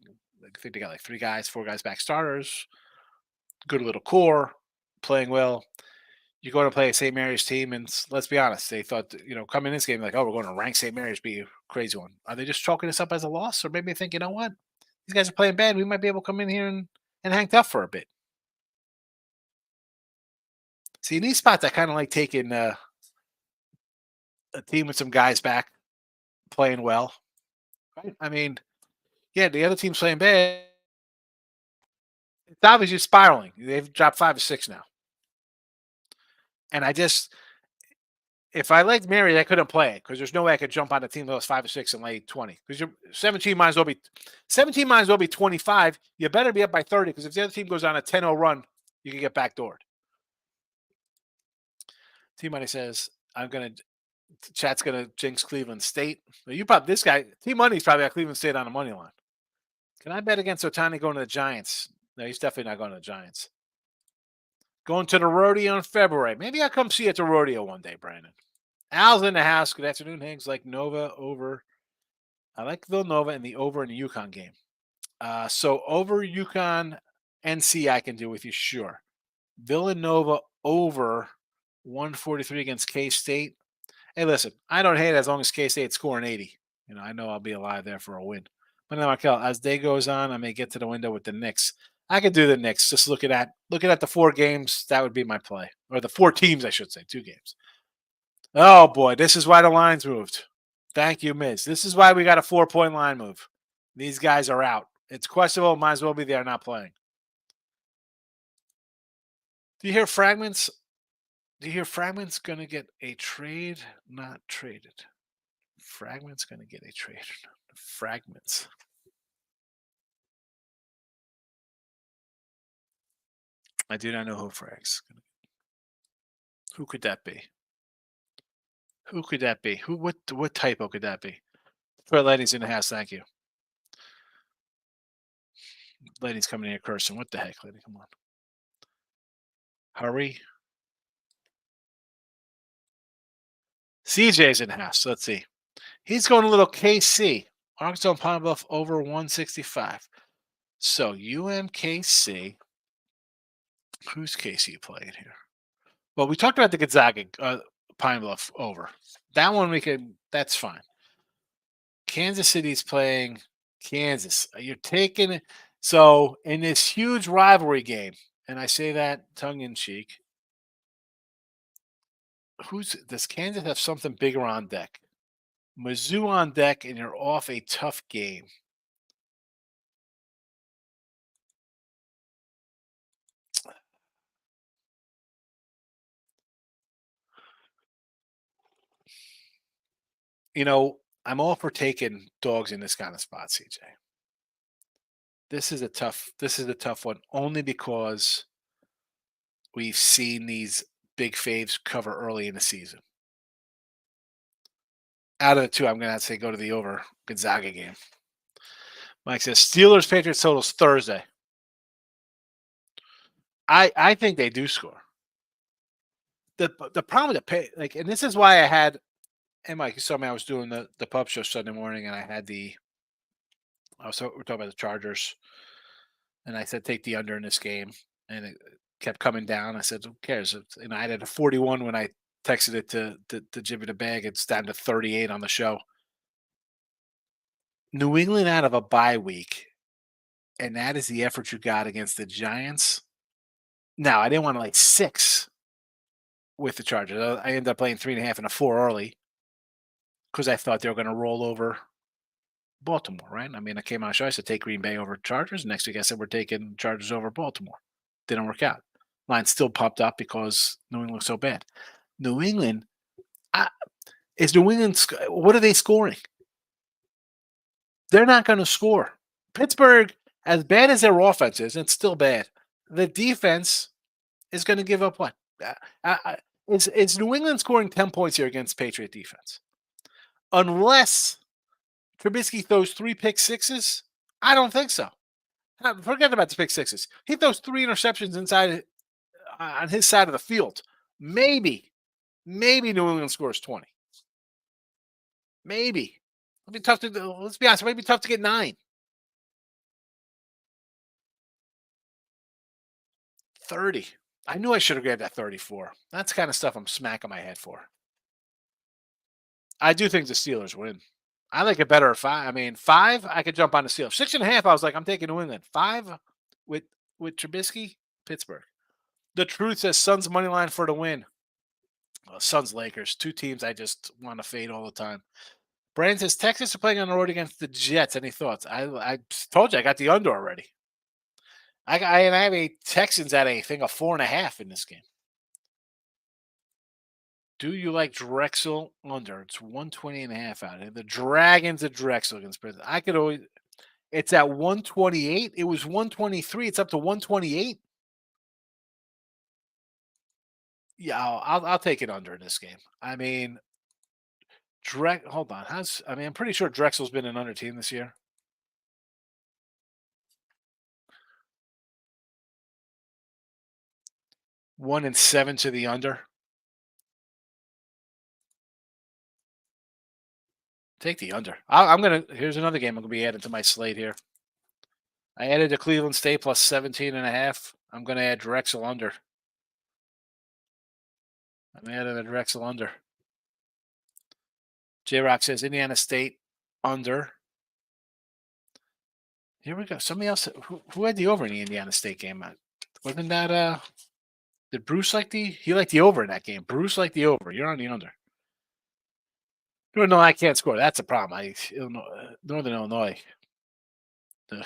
I think they got like 4 guys back starters, good little core, playing well. You go to play a St. Mary's team, and let's be honest, they thought, coming in this game, like, oh, we're going to rank St. Mary's, be a crazy one. Are they just chalking this up as a loss? Or maybe they think, you know what? These guys are playing bad. We might be able to come in here and hang tough for a bit. See, in these spots, I kind of like taking a team with some guys back playing well. Right? I mean, yeah, the other team's playing bad. It's obviously spiraling. They've dropped 5 or 6 now. And if I liked Mary, I couldn't play it because there's no way I could jump on a team that was 5 or 6 and lay 20. Because you're 17 might as well be 25. You better be up by 30 because if the other team goes on a 10-0 run, you can get backdoored. T-Money says, chat's gonna jinx Cleveland State. Well, T-Money's probably got Cleveland State on the money line. Can I bet against Otani going to the Giants? No, he's definitely not going to the Giants. Going to the rodeo in February. Maybe I'll come see you at the rodeo one day, Brandon. Al's in the house. Good afternoon, Higgs. Like Nova over. I like Villanova and the over in the UConn game. So over UConn NC I can do with you, sure. Villanova over 143 against K-State. Hey, listen, I don't hate it as long as K-State's scoring 80. I know I'll be alive there for a win. But now, Markel, as day goes on, I may get to the window with the Knicks. I could do the Knicks. Just looking at the 4 games, that would be my play. Or the 4 teams, I should say, 2 games. Oh, boy, this is why the lines moved. Thank you, Miz. This is why we got a 4-point line move. These guys are out. It's questionable. Might as well be there not playing. Do you hear Fragments? Going to get a trade? Not traded. Fragments going to get a trade. Fragments. I do not know who Frags. Who could that be? What typo could that be? Fred Lenny's in the house. Thank you. Lenny's coming in here cursing. What the heck, Lenny? Come on. Hurry. CJ's in the house. Let's see. He's going a little KC. Arkansas and Pine Bluff over 165. So UMKC. Who's KC playing here? Well, we talked about the Gonzaga Pine Bluff over. That one that's fine. Kansas City's playing Kansas. You're taking it. So in this huge rivalry game, and I say that tongue in cheek, does Kansas have something bigger on deck? Mizzou on deck, and you're off a tough game. I'm all for taking dogs in this kind of spot, CJ. This is a tough one, only because we've seen these big faves cover early in the season. Out of the 2, I'm going to have to say go to the over Gonzaga game. Mike says Steelers Patriots totals Thursday. I think they do score. The problem with and this is why I had, and Mike, you saw me, I was doing the pub show Sunday morning, and we're talking about the Chargers, and I said take the under in this game, and it kept coming down. I said, who cares? I had a 41 when I texted it to Jimmy the Bag. It's down to 38 on the show. New England out of a bye week, and that is the effort you got against the Giants. Now, I didn't want to like 6 with the Chargers. I ended up playing 3.5 and a 4 early because I thought they were going to roll over Baltimore, right? I mean, I came on the show. I said take Green Bay over Chargers. Next week, I said we're taking Chargers over Baltimore. Didn't work out. Line still popped up because New England was so bad. New England, is New England, what are they scoring? They're not going to score. Pittsburgh, as bad as their offense is, it's still bad. The defense is going to give up what? Is New England scoring 10 points here against Patriot defense? Unless Trubisky throws 3 pick sixes, I don't think so. Forget about the pick sixes. He throws 3 interceptions inside on his side of the field. Maybe New England scores 20. Maybe. It'll be tough to. Let's be honest. It might be tough to get 9. 30. I knew I should have grabbed that 34. That's the kind of stuff I'm smacking my head for. I do think the Steelers win. I like it better at 5. I mean, 5, I could jump on the Steelers. 6.5, I was like, I'm taking New England. 5 with Trubisky, Pittsburgh. The truth says Suns money line for the win. Suns, Lakers, 2 teams I just want to fade all the time. Brandon says Texas are playing on the road against the Jets. Any thoughts? I told you I got the under already. I have a Texans at a 4.5 in this game. Do you like Drexel under? It's 120.5 out here. The Dragons at Drexel against Princeton. I could always. It's at 128. It was 123. It's up to 128. Yeah, I'll take it under in this game. I mean, hold on. I'm pretty sure Drexel's been an under team this year. 1-7 to the under. Take the under. Here's another game I'm gonna be adding to my slate here. I added to Cleveland State plus 17.5. I'm gonna add Drexel under. I'm adding a Drexel under. J-Rock says Indiana State under. Here we go. Somebody else. Who had the over in the Indiana State game? Wasn't that did Bruce like he liked the over in that game? Bruce liked the over. You're on the under. No, I can't score. That's a problem. Northern Illinois. Ugh.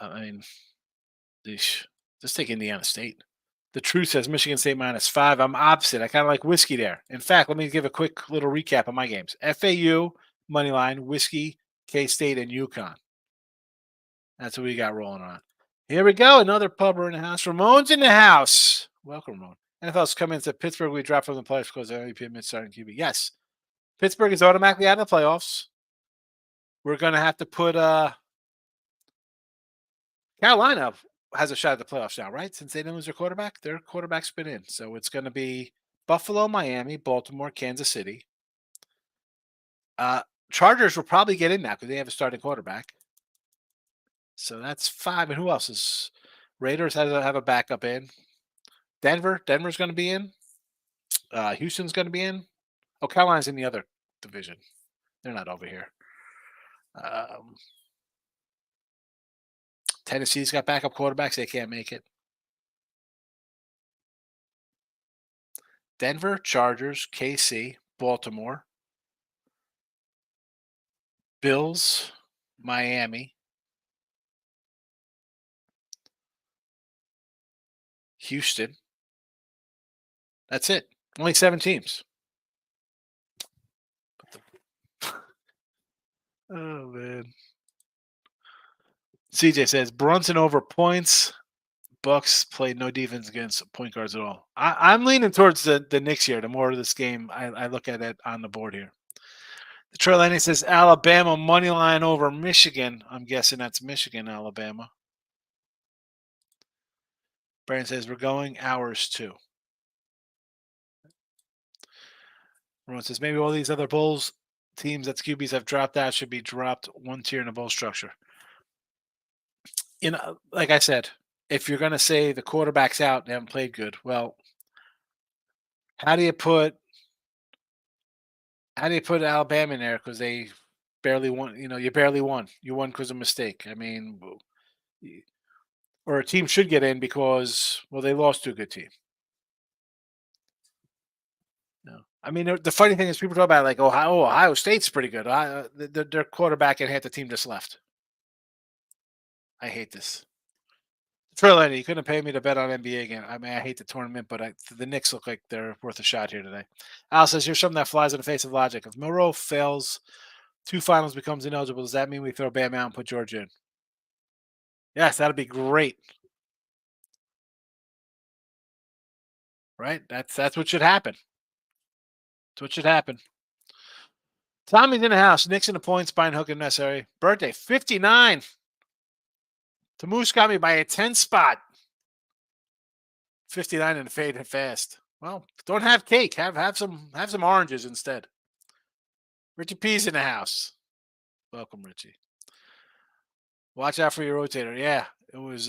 I mean, just take Indiana State. The truth says Michigan State -5. I'm opposite. I kind of like whiskey there. In fact, let me give a quick little recap of my games. FAU, moneyline, whiskey, K-State, and UConn. That's what we got rolling on. Here we go. Another pubber in the house. Ramon's in the house. Welcome, Ramon. NFL's come in and said Pittsburgh we dropped from the playoffs because of MVP mid-starting QB. Yes. Pittsburgh is automatically out of the playoffs. We're going to have to put Carolina has a shot at the playoffs now, right? Since they didn't lose their quarterback's been in. So it's going to be Buffalo, Miami, Baltimore, Kansas City. Chargers will probably get in now because they have a starting quarterback. So that's 5. And who else is? Raiders have a backup in. Denver's going to be in. Houston's going to be in. Oh, Carolina's in the other division. They're not over here. Tennessee's got backup quarterbacks. They can't make it. Denver, Chargers, KC, Baltimore, Bills, Miami, Houston. That's it. Only 7 teams. Oh, man. CJ says Brunson over points. Bucks played no defense against point guards at all. I'm leaning towards the Knicks here. The more of this game I look at it on the board here. The Trail Landing says Alabama money line over Michigan. I'm guessing that's Michigan, Alabama. Brandon says we're going hours too. Everyone says maybe all these other Bulls teams that QBs have dropped out should be dropped 1 tier in the bowl structure. Like I said, if you're going to say the quarterback's out, they haven't played good, well, how do you put Alabama in there because they barely won? You barely won. You won because of mistake. I mean, or a team should get in because they lost to a good team. No, I mean the funny thing is people talk about like Ohio State's pretty good. Their quarterback and half the team just left. I hate this. Trillani, you couldn't pay me to bet on NBA again. I mean, I hate the tournament, but the Knicks look like they're worth a shot here today. Al says, here's something that flies in the face of logic. If Monroe fails 2 finals, becomes ineligible, does that mean we throw Bam out and put George in? Yes, that'd be great. Right? That's what should happen. That's what should happen. Tommy's in the house. Knicks in the points, buying hook if necessary. Birthday, 59. Tamoose got me by a 10 spot. 59 and fade and fast. Well, don't have cake. Have some oranges instead. Richie P's in the house. Welcome, Richie. Watch out for your rotator. Yeah, it was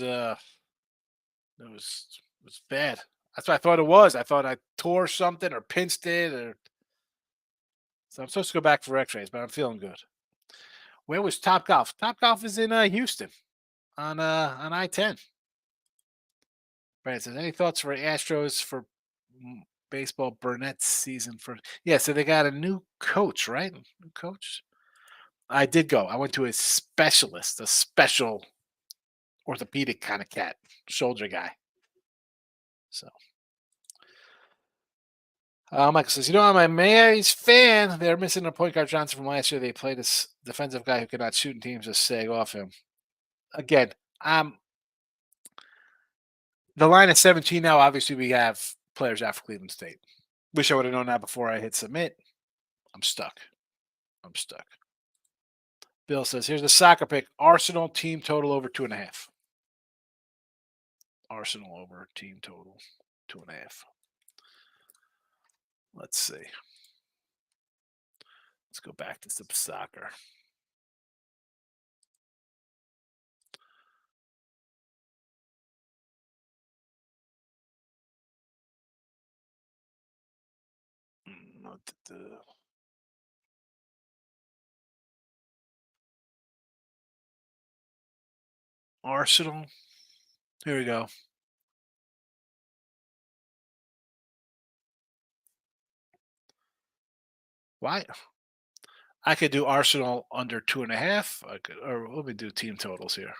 bad. That's what I thought it was. I thought I tore something or pinched it, so I'm supposed to go back for X-rays, but I'm feeling good. Where was Top Golf? Top Golf is in Houston on I-10. Brandon says, any thoughts for Astros for baseball Burnett season? So they got a new coach, right? New coach. I did go. I went to a specialist, a special orthopedic kind of cat, shoulder guy. So, Michael says, I'm a Mays fan. They're missing a point guard Johnson from last year. They played this defensive guy who could not shoot, and teams just sag off him. Again, the line is 17 now. Obviously, we have players out for Cleveland State. Wish I would have known that before I hit submit. I'm stuck. Bill says, here's the soccer pick. Arsenal team total over 2.5. Arsenal over team total 2.5. Let's see. Let's go back to some soccer. Arsenal. Here we go. Why? I could do Arsenal under 2.5. Or let me do team totals here.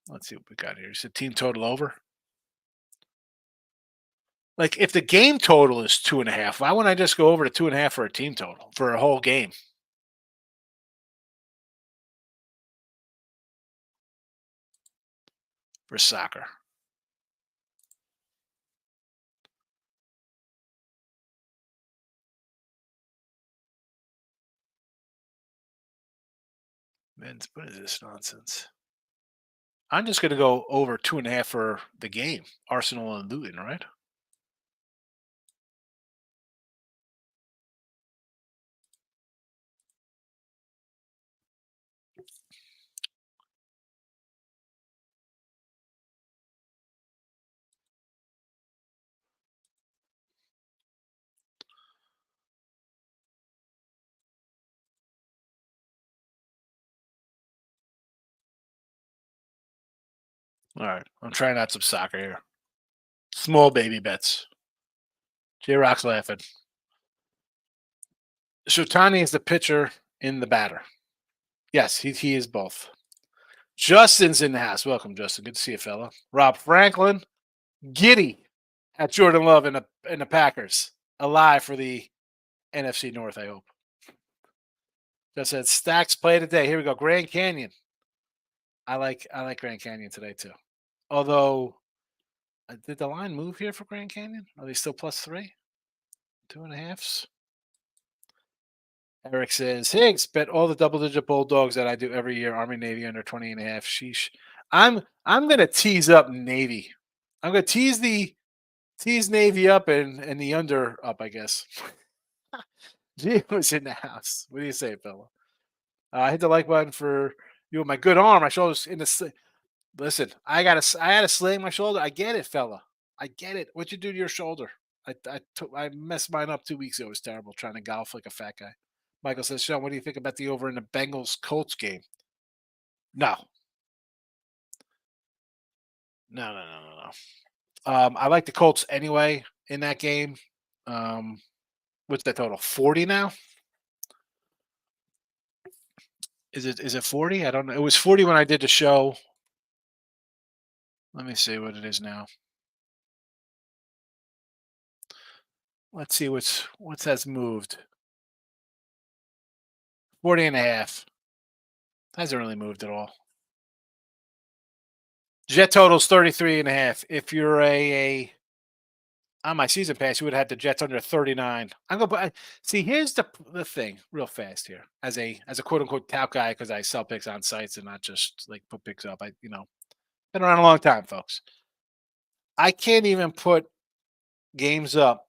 Let's see what we got here. You said team total over. Like if the game total is 2.5, why wouldn't I just go over to 2.5 for a team total for a whole game? For soccer. Man, what is this nonsense? I'm just going to go over 2.5 for the game. Arsenal and Luton, right? All right. I'm trying out some soccer here. Small baby bets. J-Rock's laughing. Shotani is the pitcher in the batter. Yes, he is both. Justin's in the house. Welcome, Justin. Good to see you, fella. Rob Franklin, giddy at Jordan Love and the Packers. Alive for the NFC North, I hope. Just said Stacks play today. Here we go. Grand Canyon. I like Grand Canyon today too. Although, did the line move here for Grand Canyon? Are they still +3? 2.5s. Eric says, Higgs, bet all the double-digit Bulldogs that I do every year. Army Navy under 20.5. Sheesh. I'm gonna tease up Navy. I'm gonna tease Navy up and the under up, I guess. G was in the house. What do you say, fella? I hit the like button for you with my good arm. My shoulders in the. Listen, I had a sling in my shoulder. I get it, fella. I get it. What you do to your shoulder? I messed mine up 2 weeks ago. It was terrible trying to golf like a fat guy. Michael says, Sean, what do you think about the over in the Bengals Colts game? No, no. I like the Colts anyway in that game. Um, what's that total? 40 now? Is it 40? I don't know. It was 40 when I did the show. Let me see what it is now. Let's see what's has moved. 40 and a half. Hasn't really moved at all. Jet total's 33 and a half. If you're a on my season pass, you would have had the Jets under 39. I'm gonna put see here's the thing real fast here as a quote unquote tout guy because I sell picks on sites and not just like put picks up. I been around a long time, folks. I can't even put games up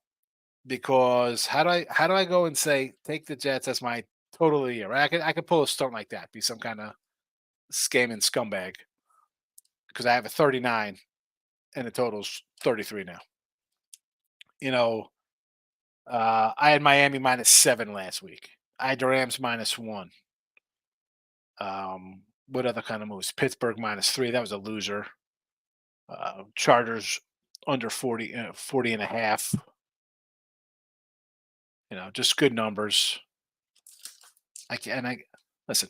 because how do I go and say take the Jets as my total of the year? Right? I could pull a stunt like that, be some kind of scamming scumbag because I have a 39 and the total's 33 now. You know, I had Miami -7 last week. I had the Rams -1. What other kind of moves? Pittsburgh -3. That was a loser. Chargers under 40, 40 and a half. Just good numbers. I listen.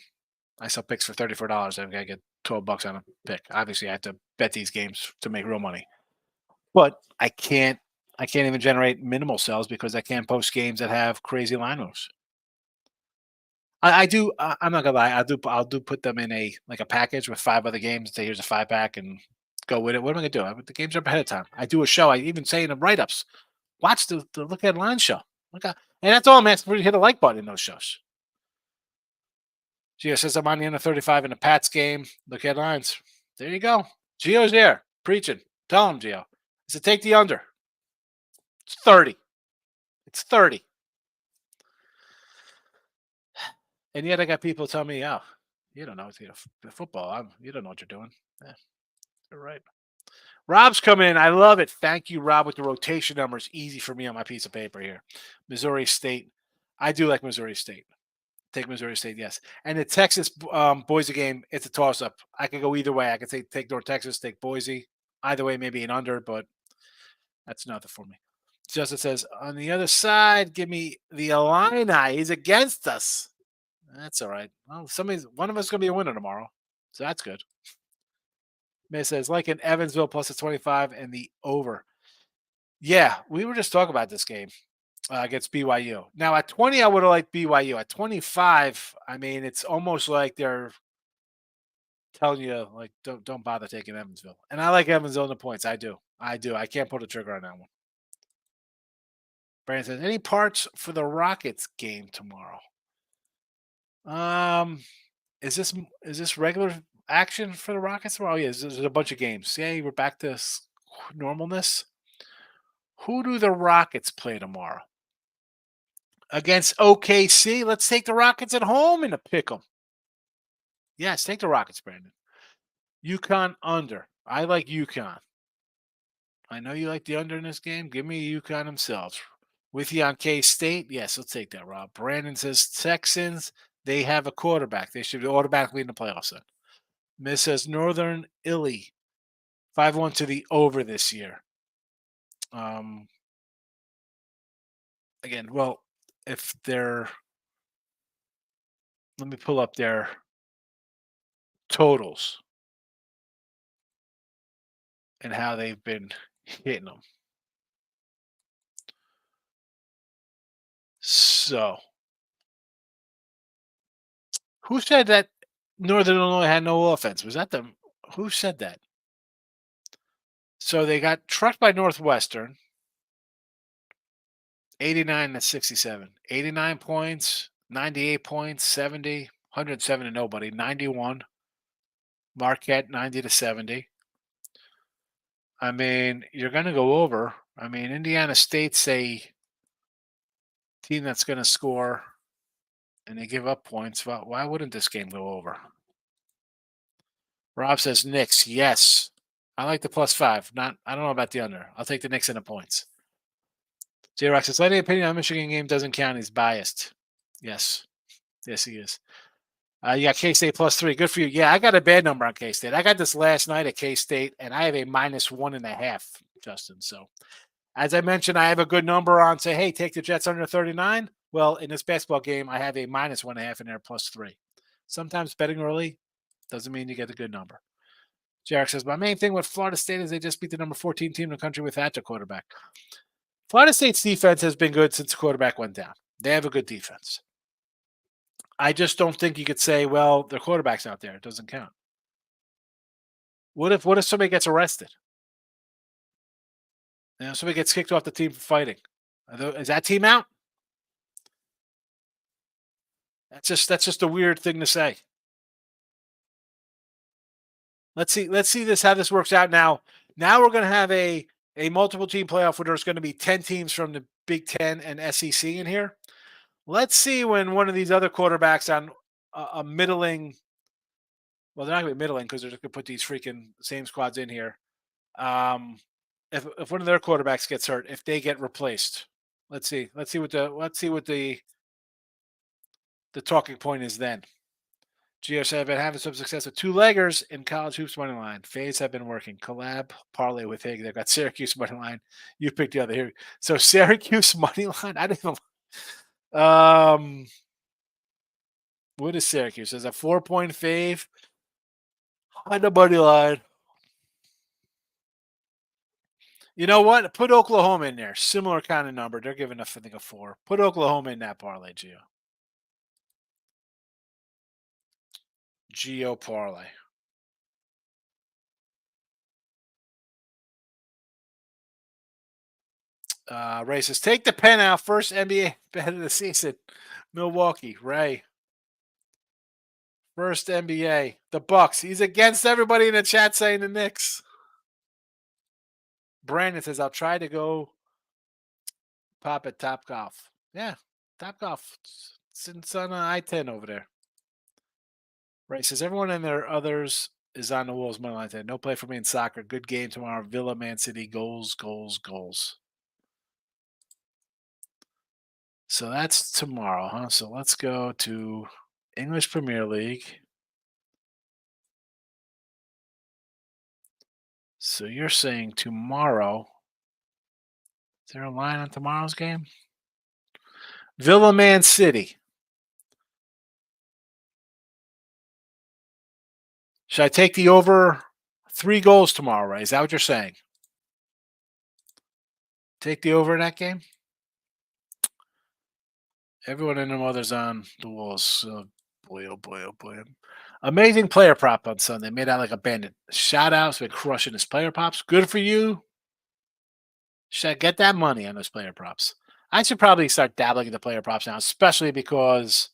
I sell picks for $34. I'm gonna get $12 on a pick. Obviously, I have to bet these games to make real money, but I can't. I can't even generate minimal sales because I can't post games that have crazy line moves. I do. I'm not gonna lie. I'll do put them in a like a package with five other games. Say here's a 5 pack and go with it. What am I gonna do? The games are up ahead of time. I do a show. I even say in the write ups, watch the Look Ahead Line show. Look at, and that's all I'm asking for you to hit a like button in those shows. Gio says I'm on the under 35 in the Pats game. Look at lines. There you go. Gio's there preaching. Tell him, Gio. He said take the under. It's 30. It's 30. And yet I got people telling me, "Oh, you don't know the football. You don't know what you're doing." Yeah, you're right. Rob's coming in. I love it. Thank you, Rob, with the rotation numbers. Easy for me on my piece of paper here. Missouri State. I do like Missouri State. Take Missouri State, yes. And the Texas Boise game, it's a toss up. I could go either way. I could say take North Texas, take Boise. Either way, maybe an under, but that's nothing for me. Justin says, on the other side, give me the Illini. He's against us. That's all right. Well, one of us is going to be a winner tomorrow. So that's good. May says, like in Evansville plus a 25 and the over. Yeah, we were just talking about this game against BYU. Now at 20, I would have liked BYU. At 25, I mean, it's almost like they're telling you like don't bother taking Evansville. And I like Evansville in the points. I do. I do. I can't pull the trigger on that one. Brandon says, any parts for the Rockets game tomorrow? Um, is this regular action for the Rockets tomorrow? Oh, yeah, there's a bunch of games. Yeah, we're back to normalness. Who do the Rockets play tomorrow? Against OKC. Let's take the Rockets at home in a pick 'em. Yes, take the Rockets, Brandon. UConn under. I like UConn. I know you like the under in this game. Give me UConn themselves. With you on K State? Yes, let's take that, Rob. Brandon says Texans. They have a quarterback. They should be automatically in the playoffs then. Miss says Northern Illy. 5-1 to the over this year. Um, again, well, if they're let me pull up their totals and how they've been hitting them. So, who said that Northern Illinois had no offense? Was that them? Who said that? So they got trucked by Northwestern, 89 to 67. 89 points, 98 points, 70, 107 to nobody, 91. Marquette, 90 to 70. I mean, you're going to go over. I mean, Indiana State's a team that's going to score and they give up points. Why wouldn't this game go over? Rob says Knicks. Yes. I like the +5. I don't know about the under. I'll take the Knicks in the points. J-Rock says, letting opinion on Michigan game doesn't count. He's biased. Yes. Yes, he is. You got K-State +3. Good for you. Yeah, I got a bad number on K-State. I got this last night at K-State, and I have a -1.5, Justin. So, as I mentioned, I have a good number on, say, hey, take the Jets under 39. Well, in this basketball game, I have a -1.5 in there, +3. Sometimes betting early doesn't mean you get a good number. Jarek says, my main thing with Florida State is they just beat the number 14 team in the country with Thatcher quarterback. Florida State's defense has been good since the quarterback went down. They have a good defense. I just don't think you could say, well, their quarterback's out there. It doesn't count. What if somebody gets arrested? Somebody gets kicked off the team for fighting. Is that team out? That's just a weird thing to say. Let's see how this works out now. Now we're going to have a multiple team playoff where there's going to be 10 teams from the Big Ten and SEC in here. Let's see when one of these other quarterbacks on a middling, well, they're not going to be middling because they're just going to put these freaking same squads in here. If one of their quarterbacks gets hurt, if they get replaced, let's see what the talking point is then. Gio said, I've been having some success with two-leggers in college hoops money line. Fades have been working. Collab, parlay with Hig. They've got Syracuse money line. You picked the other here. So Syracuse money line. I don't even. What is Syracuse? Is a 4-point fave on the money line. You know what? Put Oklahoma in there. Similar kind of number. They're giving us, I think, a 4. Put Oklahoma in that parlay, Gio. Geo parlay. Ray says, take the pen out. First NBA bet of the season. Milwaukee. Ray. First NBA. The Bucks. He's against everybody in the chat saying the Knicks. Brandon says, I'll try to go pop at Top Golf. Yeah, Top Golf. It's on I-10 over there. Ray says, everyone and their others is on the Wolves money line today. No play for me in soccer. Good game tomorrow. Villa, Man City. Goals, goals, goals. So that's tomorrow, huh? So let's go to English Premier League. So you're saying tomorrow. Is there a line on tomorrow's game? Villa, Man City. Should I take the over 3 goals tomorrow, Ray? Is that what you're saying? Take the over in that game? Everyone and their mother's on the Wolves. Oh boy, oh boy, oh boy. Amazing player prop on Sunday. Made out like a bandit. Shout outs, been crushing his player props. Good for you. Should I get that money on those player props? I should probably start dabbling in the player props now, especially because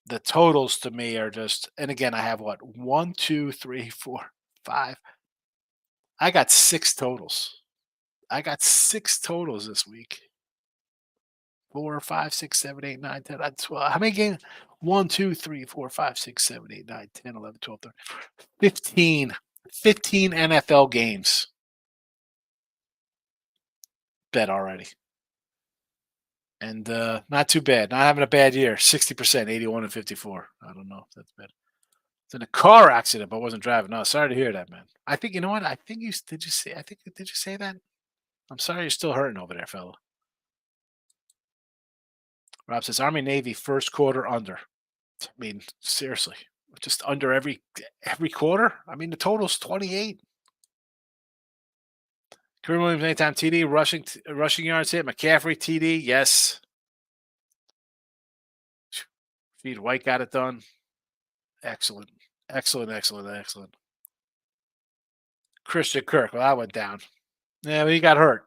the totals to me are just, and again, I have what? 1, 2, 3, 4, 5. I got 6 totals. I got 6 totals this week. 4, 5, 6, 7, 8, 9, 10, 11, 12. How many games? 1, 2, 3, 4, 5, 6, 7, 8, 9, 10, 11, 12, 13, 15. 15 NFL games. Bet already. And not too bad. Not having a bad year. 60%, 81 and 54. I don't know if that's bad. It's in a car accident, but wasn't driving. No, sorry to hear that, man. I think, you know what? I think did you say that? I'm sorry you're still hurting over there, fella. Rob says Army Navy first quarter under. I mean, seriously, just under every quarter. I mean, the total's 28. Kareem Williams anytime TD, rushing yards hit. McCaffrey TD, yes. Feed White got it done. Excellent. Christian Kirk, well, that went down. Yeah, but he got hurt.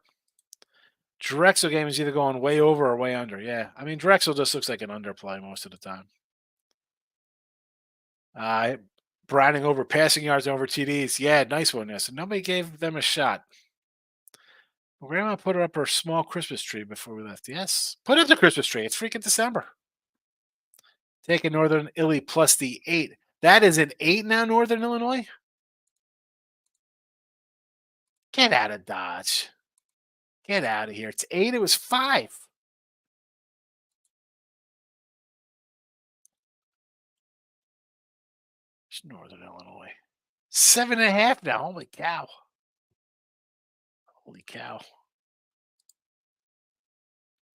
Drexel game is either going way over or way under. Yeah, I mean, Drexel just looks like an underplay most of the time. Browning over passing yards over TDs. Yeah, nice one. Yes, so nobody gave them a shot. Well, Grandma put up her small Christmas tree before we left. Yes, put up the Christmas tree. It's freaking December. Taking Northern Illy plus the 8. That is an 8 now, Northern Illinois? Get out of Dodge. Get out of here. It's 8. It was 5. It's Northern Illinois. 7.5 now. Holy cow. Holy cow.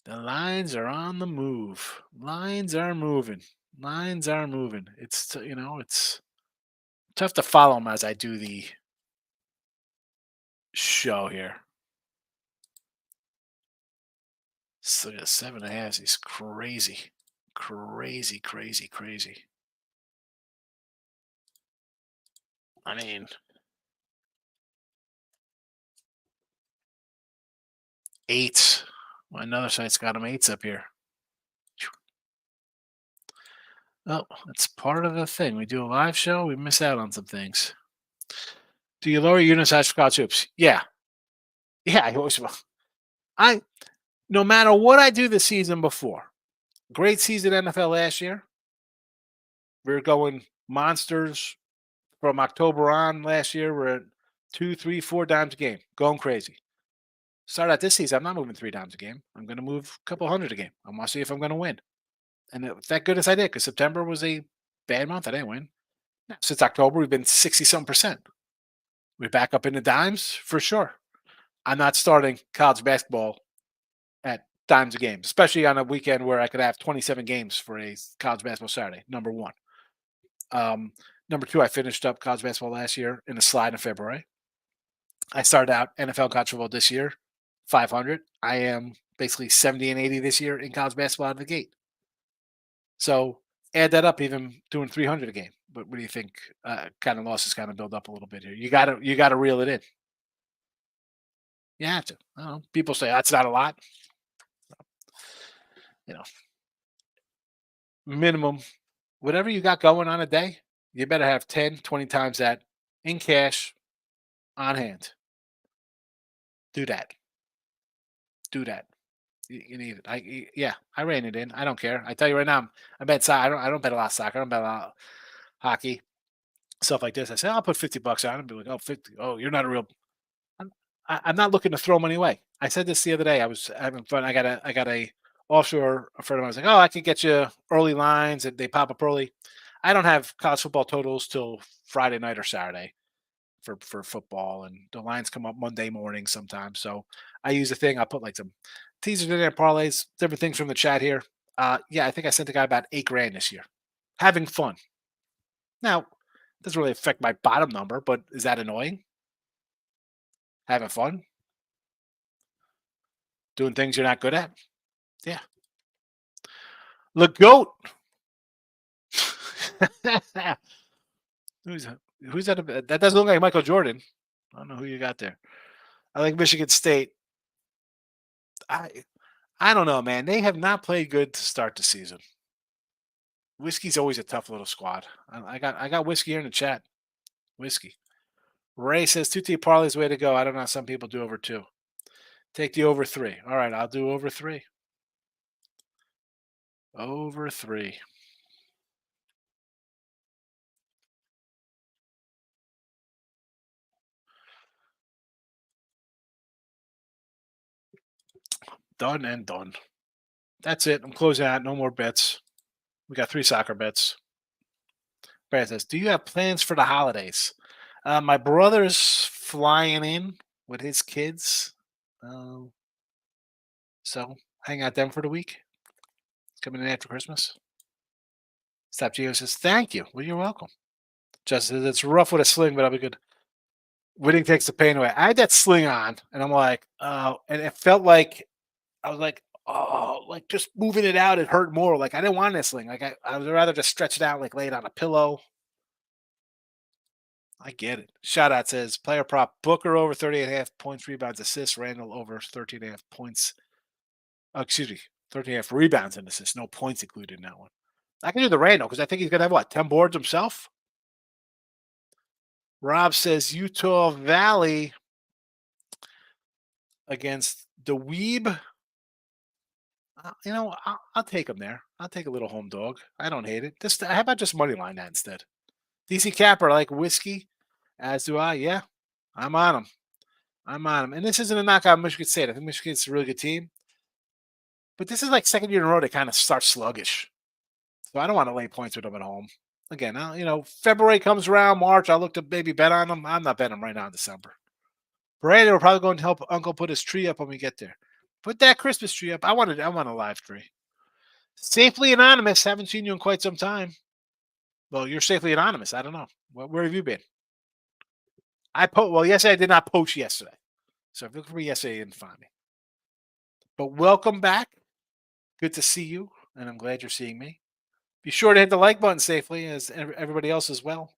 The lines are on the move. Lines are moving. Lines are moving. It's, it's tough to follow them as I do the show here. So yeah, 7.5 is crazy. Crazy, crazy, crazy. I mean, 8. Well, another site's got them 8s up here. Oh, that's part of the thing. We do a live show, we miss out on some things. Do you lower unit size for college hoops? Yeah. Yeah, I always will. No matter what I do the season before, great season NFL last year. We were going monsters from October on last year. We're at 2, 3, 4 dimes a game, going crazy. Start out this season, I'm not moving 3 dimes a game. I'm going to move a couple hundred a game. I want to see if I'm going to win. And thank goodness I did, because September was a bad month. I didn't win. Since October, we've been 60-some percent. We're back up in the dimes for sure. I'm not starting college basketball at dimes a game, especially on a weekend where I could have 27 games for a college basketball Saturday. Number one. Number two, I finished up college basketball last year in a slide in February. I started out NFL college football this year, 500. I am basically 70 and 80 this year in college basketball out of the gate. So add that up, even doing 300 a game. But what do you think? Kind of losses kind of build up a little bit here. You gotta reel it in. You have to. I don't know. People say that's not a lot. You know, minimum, whatever you got going on a day, you better have 10, 20 times that in cash on hand. Do that. Do that. You need it. I ran it in. I don't care. I tell you right now, I bet soccer. I don't bet a lot of soccer. I don't bet a lot of hockey, stuff like this. I say I'll put $50 on and be like, oh, 50. Oh, you're not a real. I'm, I'm not looking to throw money away. I said this the other day. I was having fun. I got a offshore a friend of mine was like, oh, I can get you early lines and they pop up early. I don't have college football totals till Friday night or Saturday for football, and the lines come up Monday morning sometimes. So I use a thing. I put like some teasers in there, parlays, different things from the chat here. Yeah, I think I sent the guy about 8 grand this year. Having fun. Now, it doesn't really affect my bottom number, but is that annoying? Having fun? Doing things you're not good at? Yeah. The GOAT. who's who's that? That doesn't look like Michael Jordan. I don't know who you got there. I like Michigan State. I I don't know, man. They have not played good to start the season. Whiskey's always a tough little squad. I got whiskey here in the chat. Whiskey. Ray says 2T parlays way to go. I don't know how some people do over 2. Take the over 3. All right, I'll do over 3. Over 3. Done and done. That's it. I'm closing out. No more bets. We got 3 soccer bets. Brad says, do you have plans for the holidays? My brother's flying in with his kids. So hang out them for the week. Coming in after Christmas. Stop Geo says, thank you. Well, you're welcome. Just says, it's rough with a sling, but I'll be good. Winning takes the pain away. I had that sling on, and I'm like, oh, and it felt like I was like, oh, like just moving it out, it hurt more. Like I didn't want this sling. Like I would rather just stretch it out, like lay it on a pillow. I get it. Shout out says player prop Booker over 30.5 points, rebounds, assists. Randall over 13.5 points. Oh, excuse me, 13.5 rebounds and assists. No points included in that one. I can do the Randall because I think he's gonna have what 10 boards himself. Rob says Utah Valley against the Weeb. I'll take him there. I'll take a little home dog. I don't hate it. How about just money line that instead? DC Capper, like whiskey, as do I. Yeah, I'm on them. I'm on them. And this isn't a knock on Michigan State. I think Michigan State's a really good team. But this is like second year in a row they kind of start sluggish. So I don't want to lay points with them at home. Again, February comes around, March, I'll look to maybe bet on them. I'm not betting them right now in December. Brandon, we're probably going to help Uncle put his tree up when we get there. Put that Christmas tree up. I want a live tree. Safely Anonymous. Haven't seen you in quite some time. Well, you're safely anonymous. I don't know. Where have you been? Yesterday I did not post yesterday. So if you look for me yesterday, you didn't find me. But welcome back. Good to see you, and I'm glad you're seeing me. Be sure to hit the like button safely, as everybody else as well.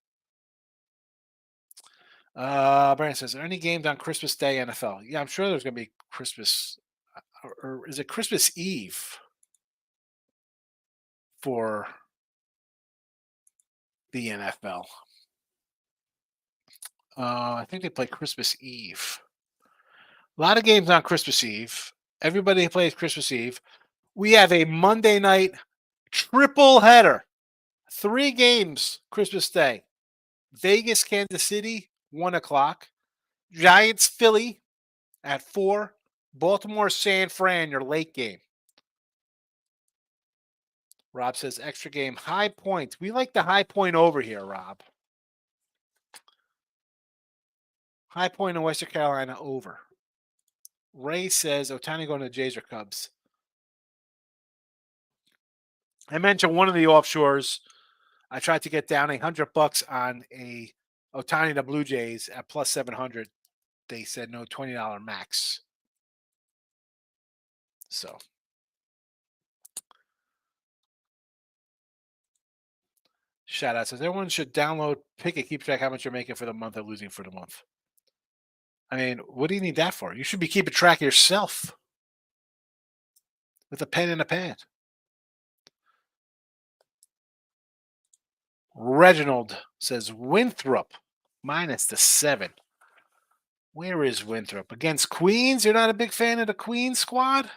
Brian says, are there any games on Christmas Day NFL? Yeah, I'm sure there's going to be Christmas, or is it Christmas Eve for the NFL? I think they play Christmas Eve. A lot of games on Christmas Eve. Everybody plays Christmas Eve. We have a Monday night triple header. 3 games Christmas Day. Vegas, Kansas City, 1 o'clock. Giants, Philly at 4. Baltimore, San Fran, your late game. Rob says extra game, high point. We like the high point over here, Rob. High point in Western Carolina over. Ray says Ohtani going to Jays or Cubs. I mentioned one of the offshores. I tried to get down $100 on a Ohtani to Blue Jays at plus 700. They said no, $20 max. So shout out says everyone should download Pick It, keep track how much you're making for the month or losing for the month. I mean, what do you need that for? You should be keeping track of yourself with a pen and a pad. Reginald says Winthrop minus the 7. Where is Winthrop? Against Queens? You're not a big fan of the Queens squad?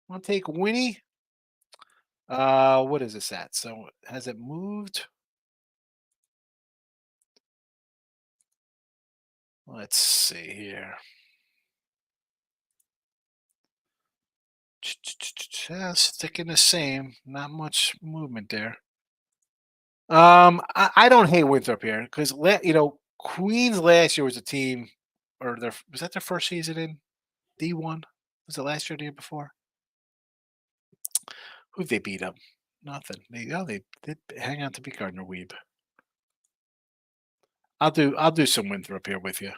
Want to take Winnie? What is this at? So has it moved? Let's see here. Sticking the same. Not much movement there. I don't hate Winthrop here because Queens last year was a team, or was that their first season in D1? Was it last year or the year before? Who'd they beat up? Nothing. They did hang on to beat Gardner Weeb. I'll do some Winthrop here with you.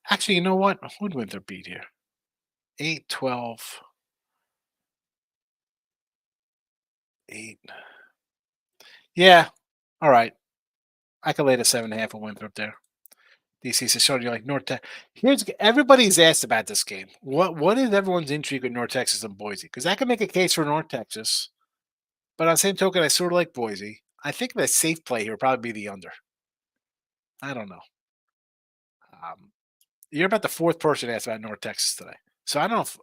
Actually, you know what? Who'd Winthrop beat here? 8-12. 8. Yeah. All right. I could lay the 7.5 on Winthrop there. DC says, "Showing you like North Texas." Everybody's asked about this game. What is everyone's intrigue with North Texas and Boise? Because I can make a case for North Texas, but on the same token, I sort of like Boise. I think the safe play here would probably be the under. I don't know. You're about the 4th person asked about North Texas today, so I don't know if,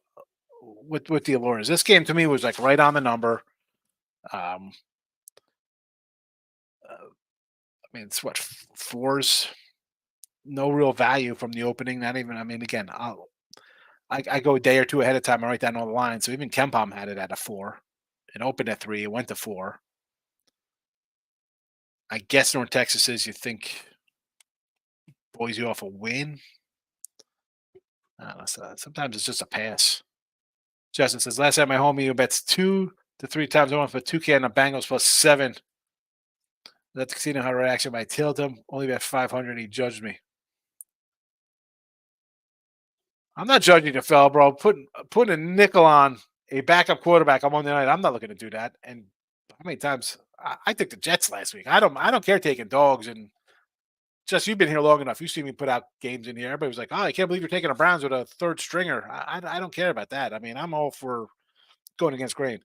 what the allure is. This game to me was like right on the number. I mean, it's what 4s. No real value from the opening. Not even. I mean, again, I go a day or 2 ahead of time. I write down all the lines. So even KenPom had it at a 4. It opened at 3. It went to 4. I guess North Texas is. You think Boise off a win? Sometimes it's just a pass. Justin says, last time my homie bets 2 to 3 times. I went for 2K on the Bengals plus 7. Let the casino have a reaction. I tailed him. Only bet 500. He judged me. I'm not judging the fella, bro. Putting a nickel on a backup quarterback on Monday night. I'm not looking to do that. And how many times I took the Jets last week? I don't care taking dogs. And just you've been here long enough. You see me put out games in here. Everybody was like, "Oh, I can't believe you're taking a Browns with a 3rd stringer." I don't care about that. I mean, I'm all for going against grain.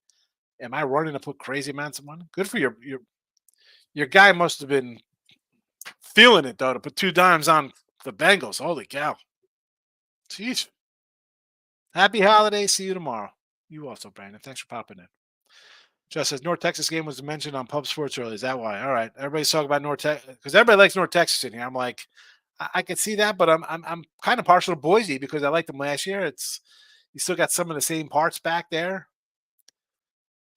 Am I running to put crazy amounts of money? Good for your guy. Must have been feeling it though to put 2 dimes on the Bengals. Holy cow! Jeez. Happy holidays. See you tomorrow. You also, Brandon. Thanks for popping in. Just as North Texas game was mentioned on Pub Sports earlier. Is that why? All right. Everybody's talking about North Texas because everybody likes North Texas in here. I'm like, I could see that, but I'm kind of partial to Boise because I liked them last year. It's you still got some of the same parts back there.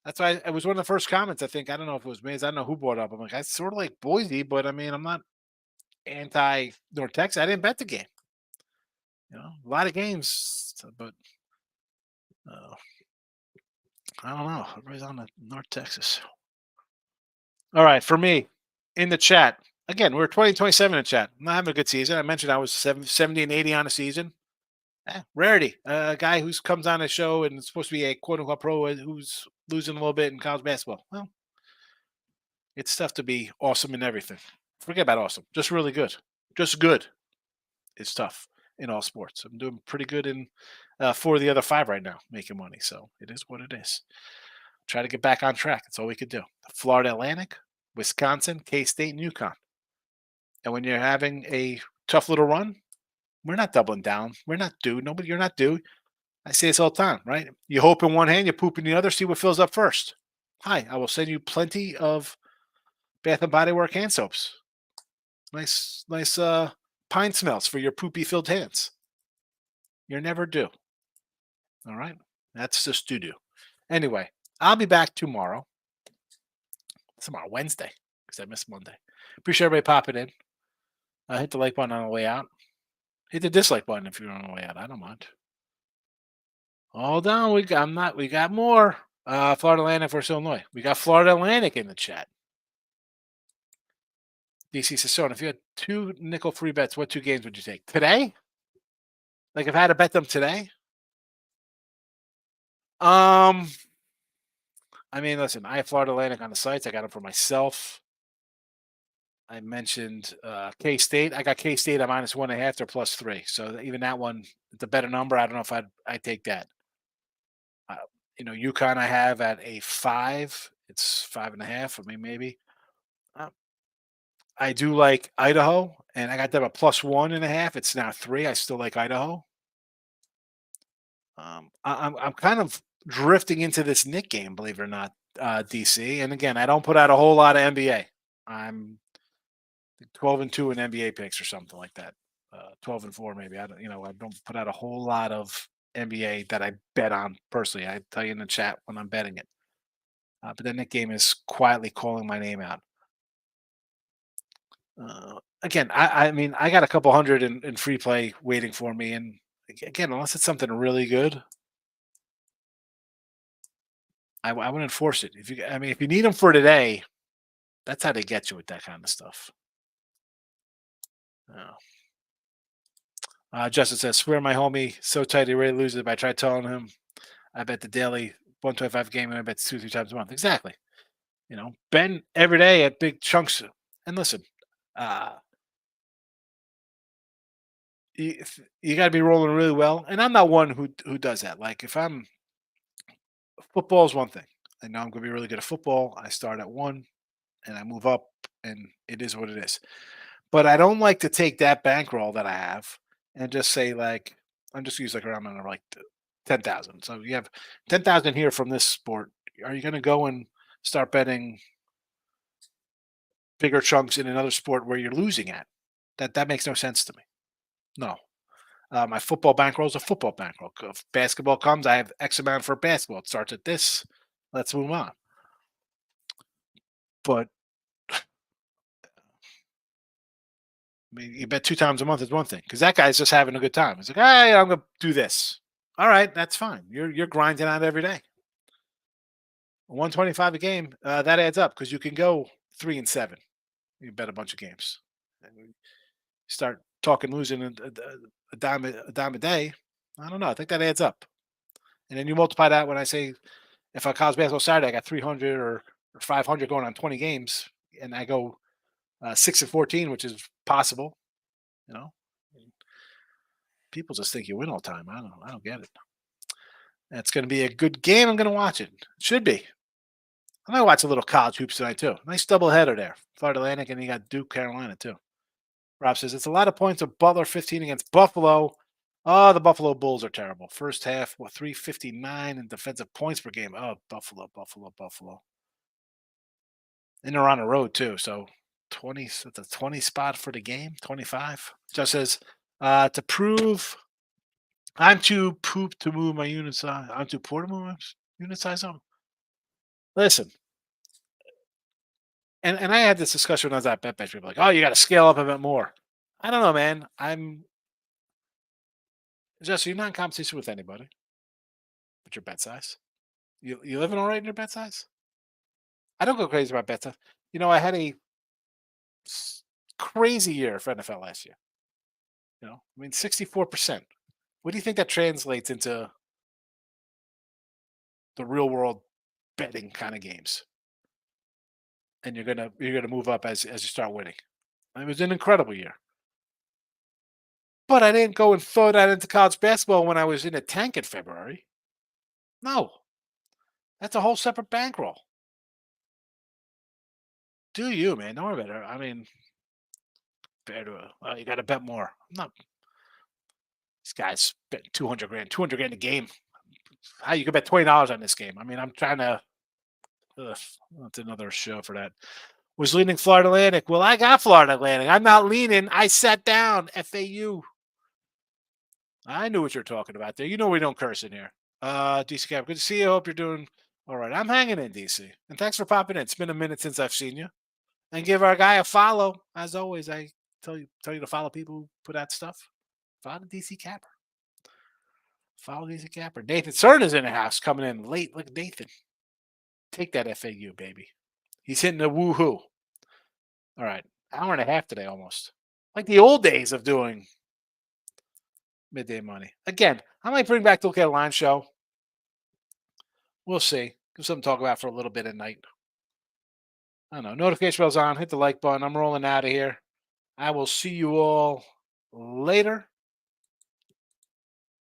That's why it was one of the first comments. I think I don't know if it was me. I don't know who brought it up. I'm like, I sort of like Boise, but I mean, I'm not anti North Texas. I didn't bet the game. A lot of games, but uh, I don't know. Everybody's on the North Texas. All right, for me, in the chat again, we're 2027 in the chat. I'm not having a good season. I mentioned I was 70 and 80 on a season. Rarity. A guy who comes on a show and is supposed to be a quote unquote pro who's losing a little bit in college basketball. Well, it's tough to be awesome in everything. Forget about awesome. Just really good. Just good. It's tough in all sports. I'm doing pretty good in 4 of the other 5 right now, making money. So it is what it is. Try to get back on track. That's all we could do. Florida Atlantic, Wisconsin, K-State, and UConn. And when you're having a tough little run, we're not doubling down. We're not due. Nobody, you're not due. I say this all the time, right? You hope in one hand, you poop in the other, see what fills up first. Hi, I will send you plenty of Bath and Body Work hand soaps. Nice pine smells for your poopy filled hands. You're never due. All right? That's just doo-doo. Anyway, I'll be back tomorrow. Tomorrow, Wednesday, because I missed Monday. Appreciate everybody popping in. Hit the like button on the way out. Hit the dislike button if you're on the way out. I don't mind. Hold on, we got more. Florida Atlantic versus Illinois. We got Florida Atlantic in the chat. DC says, so if you had 2 nickel free bets, what 2 games would you take? Today? Like if I had to bet them today? I mean, listen, I have Florida Atlantic on the sites. I got them for myself. I mentioned K-State. I got K-State at -1.5 or +3. So even that one, it's a better number. I don't know if I'd take that. UConn I have at a 5. It's 5.5. I mean, maybe. I do like Idaho, and I got them a +1.5. It's now 3. I still like Idaho. I'm kind of drifting into this Nick game, believe it or not, DC. And again, I don't put out a whole lot of NBA. I'm 12-2 in NBA picks or something like that. 12-4 maybe. I don't put out a whole lot of NBA that I bet on personally. I tell you in the chat when I'm betting it. But then Nick game is quietly calling my name out. Again, I mean, I got a couple hundred in free play waiting for me, and again, unless it's something really good, I wouldn't force it. If you need them for today, that's how they get you with that kind of stuff. Justin says, swear my homie so tight he ready to lose it. If I tried telling him, I bet the daily 125 game and I bet 2-3 times a month. Exactly. Ben every day at big chunks. And listen, you got to be rolling really well. And I'm not one who does that. Like if football is one thing. I know I'm going to be really good at football. I start at 1 and I move up and it is what it is. But I don't like to take that bankroll that I have and just say like, I'm just using like around like 10,000. So you have 10,000 here from this sport. Are you going to go and start betting bigger chunks in another sport where you're losing at? That makes no sense to me. No. My football bankroll is a football bankroll. If basketball comes, I have X amount for basketball. It starts at this. Let's move on. But I mean, you bet 2 times a month is one thing because that guy's just having a good time. He's like, hey, I'm going to do this. All right, that's fine. You're grinding out every day. 125 a game, that adds up because you can go 3-7. You bet a bunch of games. And you start talking losing a dime a day. I don't know. I think that adds up. And then you multiply that when I say if I college basketball Saturday, I got 300 or 500 going on 20 games, and I go 6-14, which is possible. People just think you win all the time. I don't get it. It's going to be a good game. I'm going to watch it. It should be. I'm going to watch a little college hoops tonight, too. Nice doubleheader there. Florida Atlantic, and you got Duke, Carolina, too. Rob says, it's a lot of points of Butler 15 against Buffalo. Oh, the Buffalo Bulls are terrible. First half, 359 in defensive points per game. Oh, Buffalo, Buffalo, Buffalo. And they're on the road too. So 20, it's a 20 spot for the game, 25. Just says to prove I'm too poop to move my unit size. I'm too poor to move my unit size up. Listen, and I had this discussion when I was at Bet People like, oh, you got to scale up a bit more. I don't know, man. I'm just you're not in competition with anybody with your bet size. You living all right in your bet size? I don't go crazy about bets. I had a crazy year for NFL last year. 64%. What do you think that translates into the real world betting kind of games? And you're gonna move up as you start winning. It was an incredible year. But I didn't go and throw that into college basketball when I was in a tank in February. No, that's a whole separate bankroll. Do you, man? Don't worry about it. I mean, you got to bet more. I'm not. These guys betting 200 grand, 200 grand a game. How you could bet $20 on this game? I mean, I'm trying to. Ugh, that's another show for that. Was leaning Florida Atlantic. Well, I got Florida Atlantic. I'm not leaning. I sat down. FAU. I knew what you're talking about there. You know we don't curse in here. DC Cap, good to see you. Hope you're doing all right. I'm hanging in, DC. And thanks for popping in. It's been a minute since I've seen you. And give our guy a follow. As always, I tell you to follow people who put out stuff. Follow DC Capper. Follow DC Capper. Nathan Cern is in the house coming in late. Look at Nathan. Take that FAU, baby. He's hitting the woohoo. All right. Hour and a half today almost. Like the old days of doing midday money. Again, I might bring back the Look at Line show. We'll see. Give something to talk about for a little bit at night. I don't know. Notification bell's on. Hit the like button. I'm rolling out of here. I will see you all later.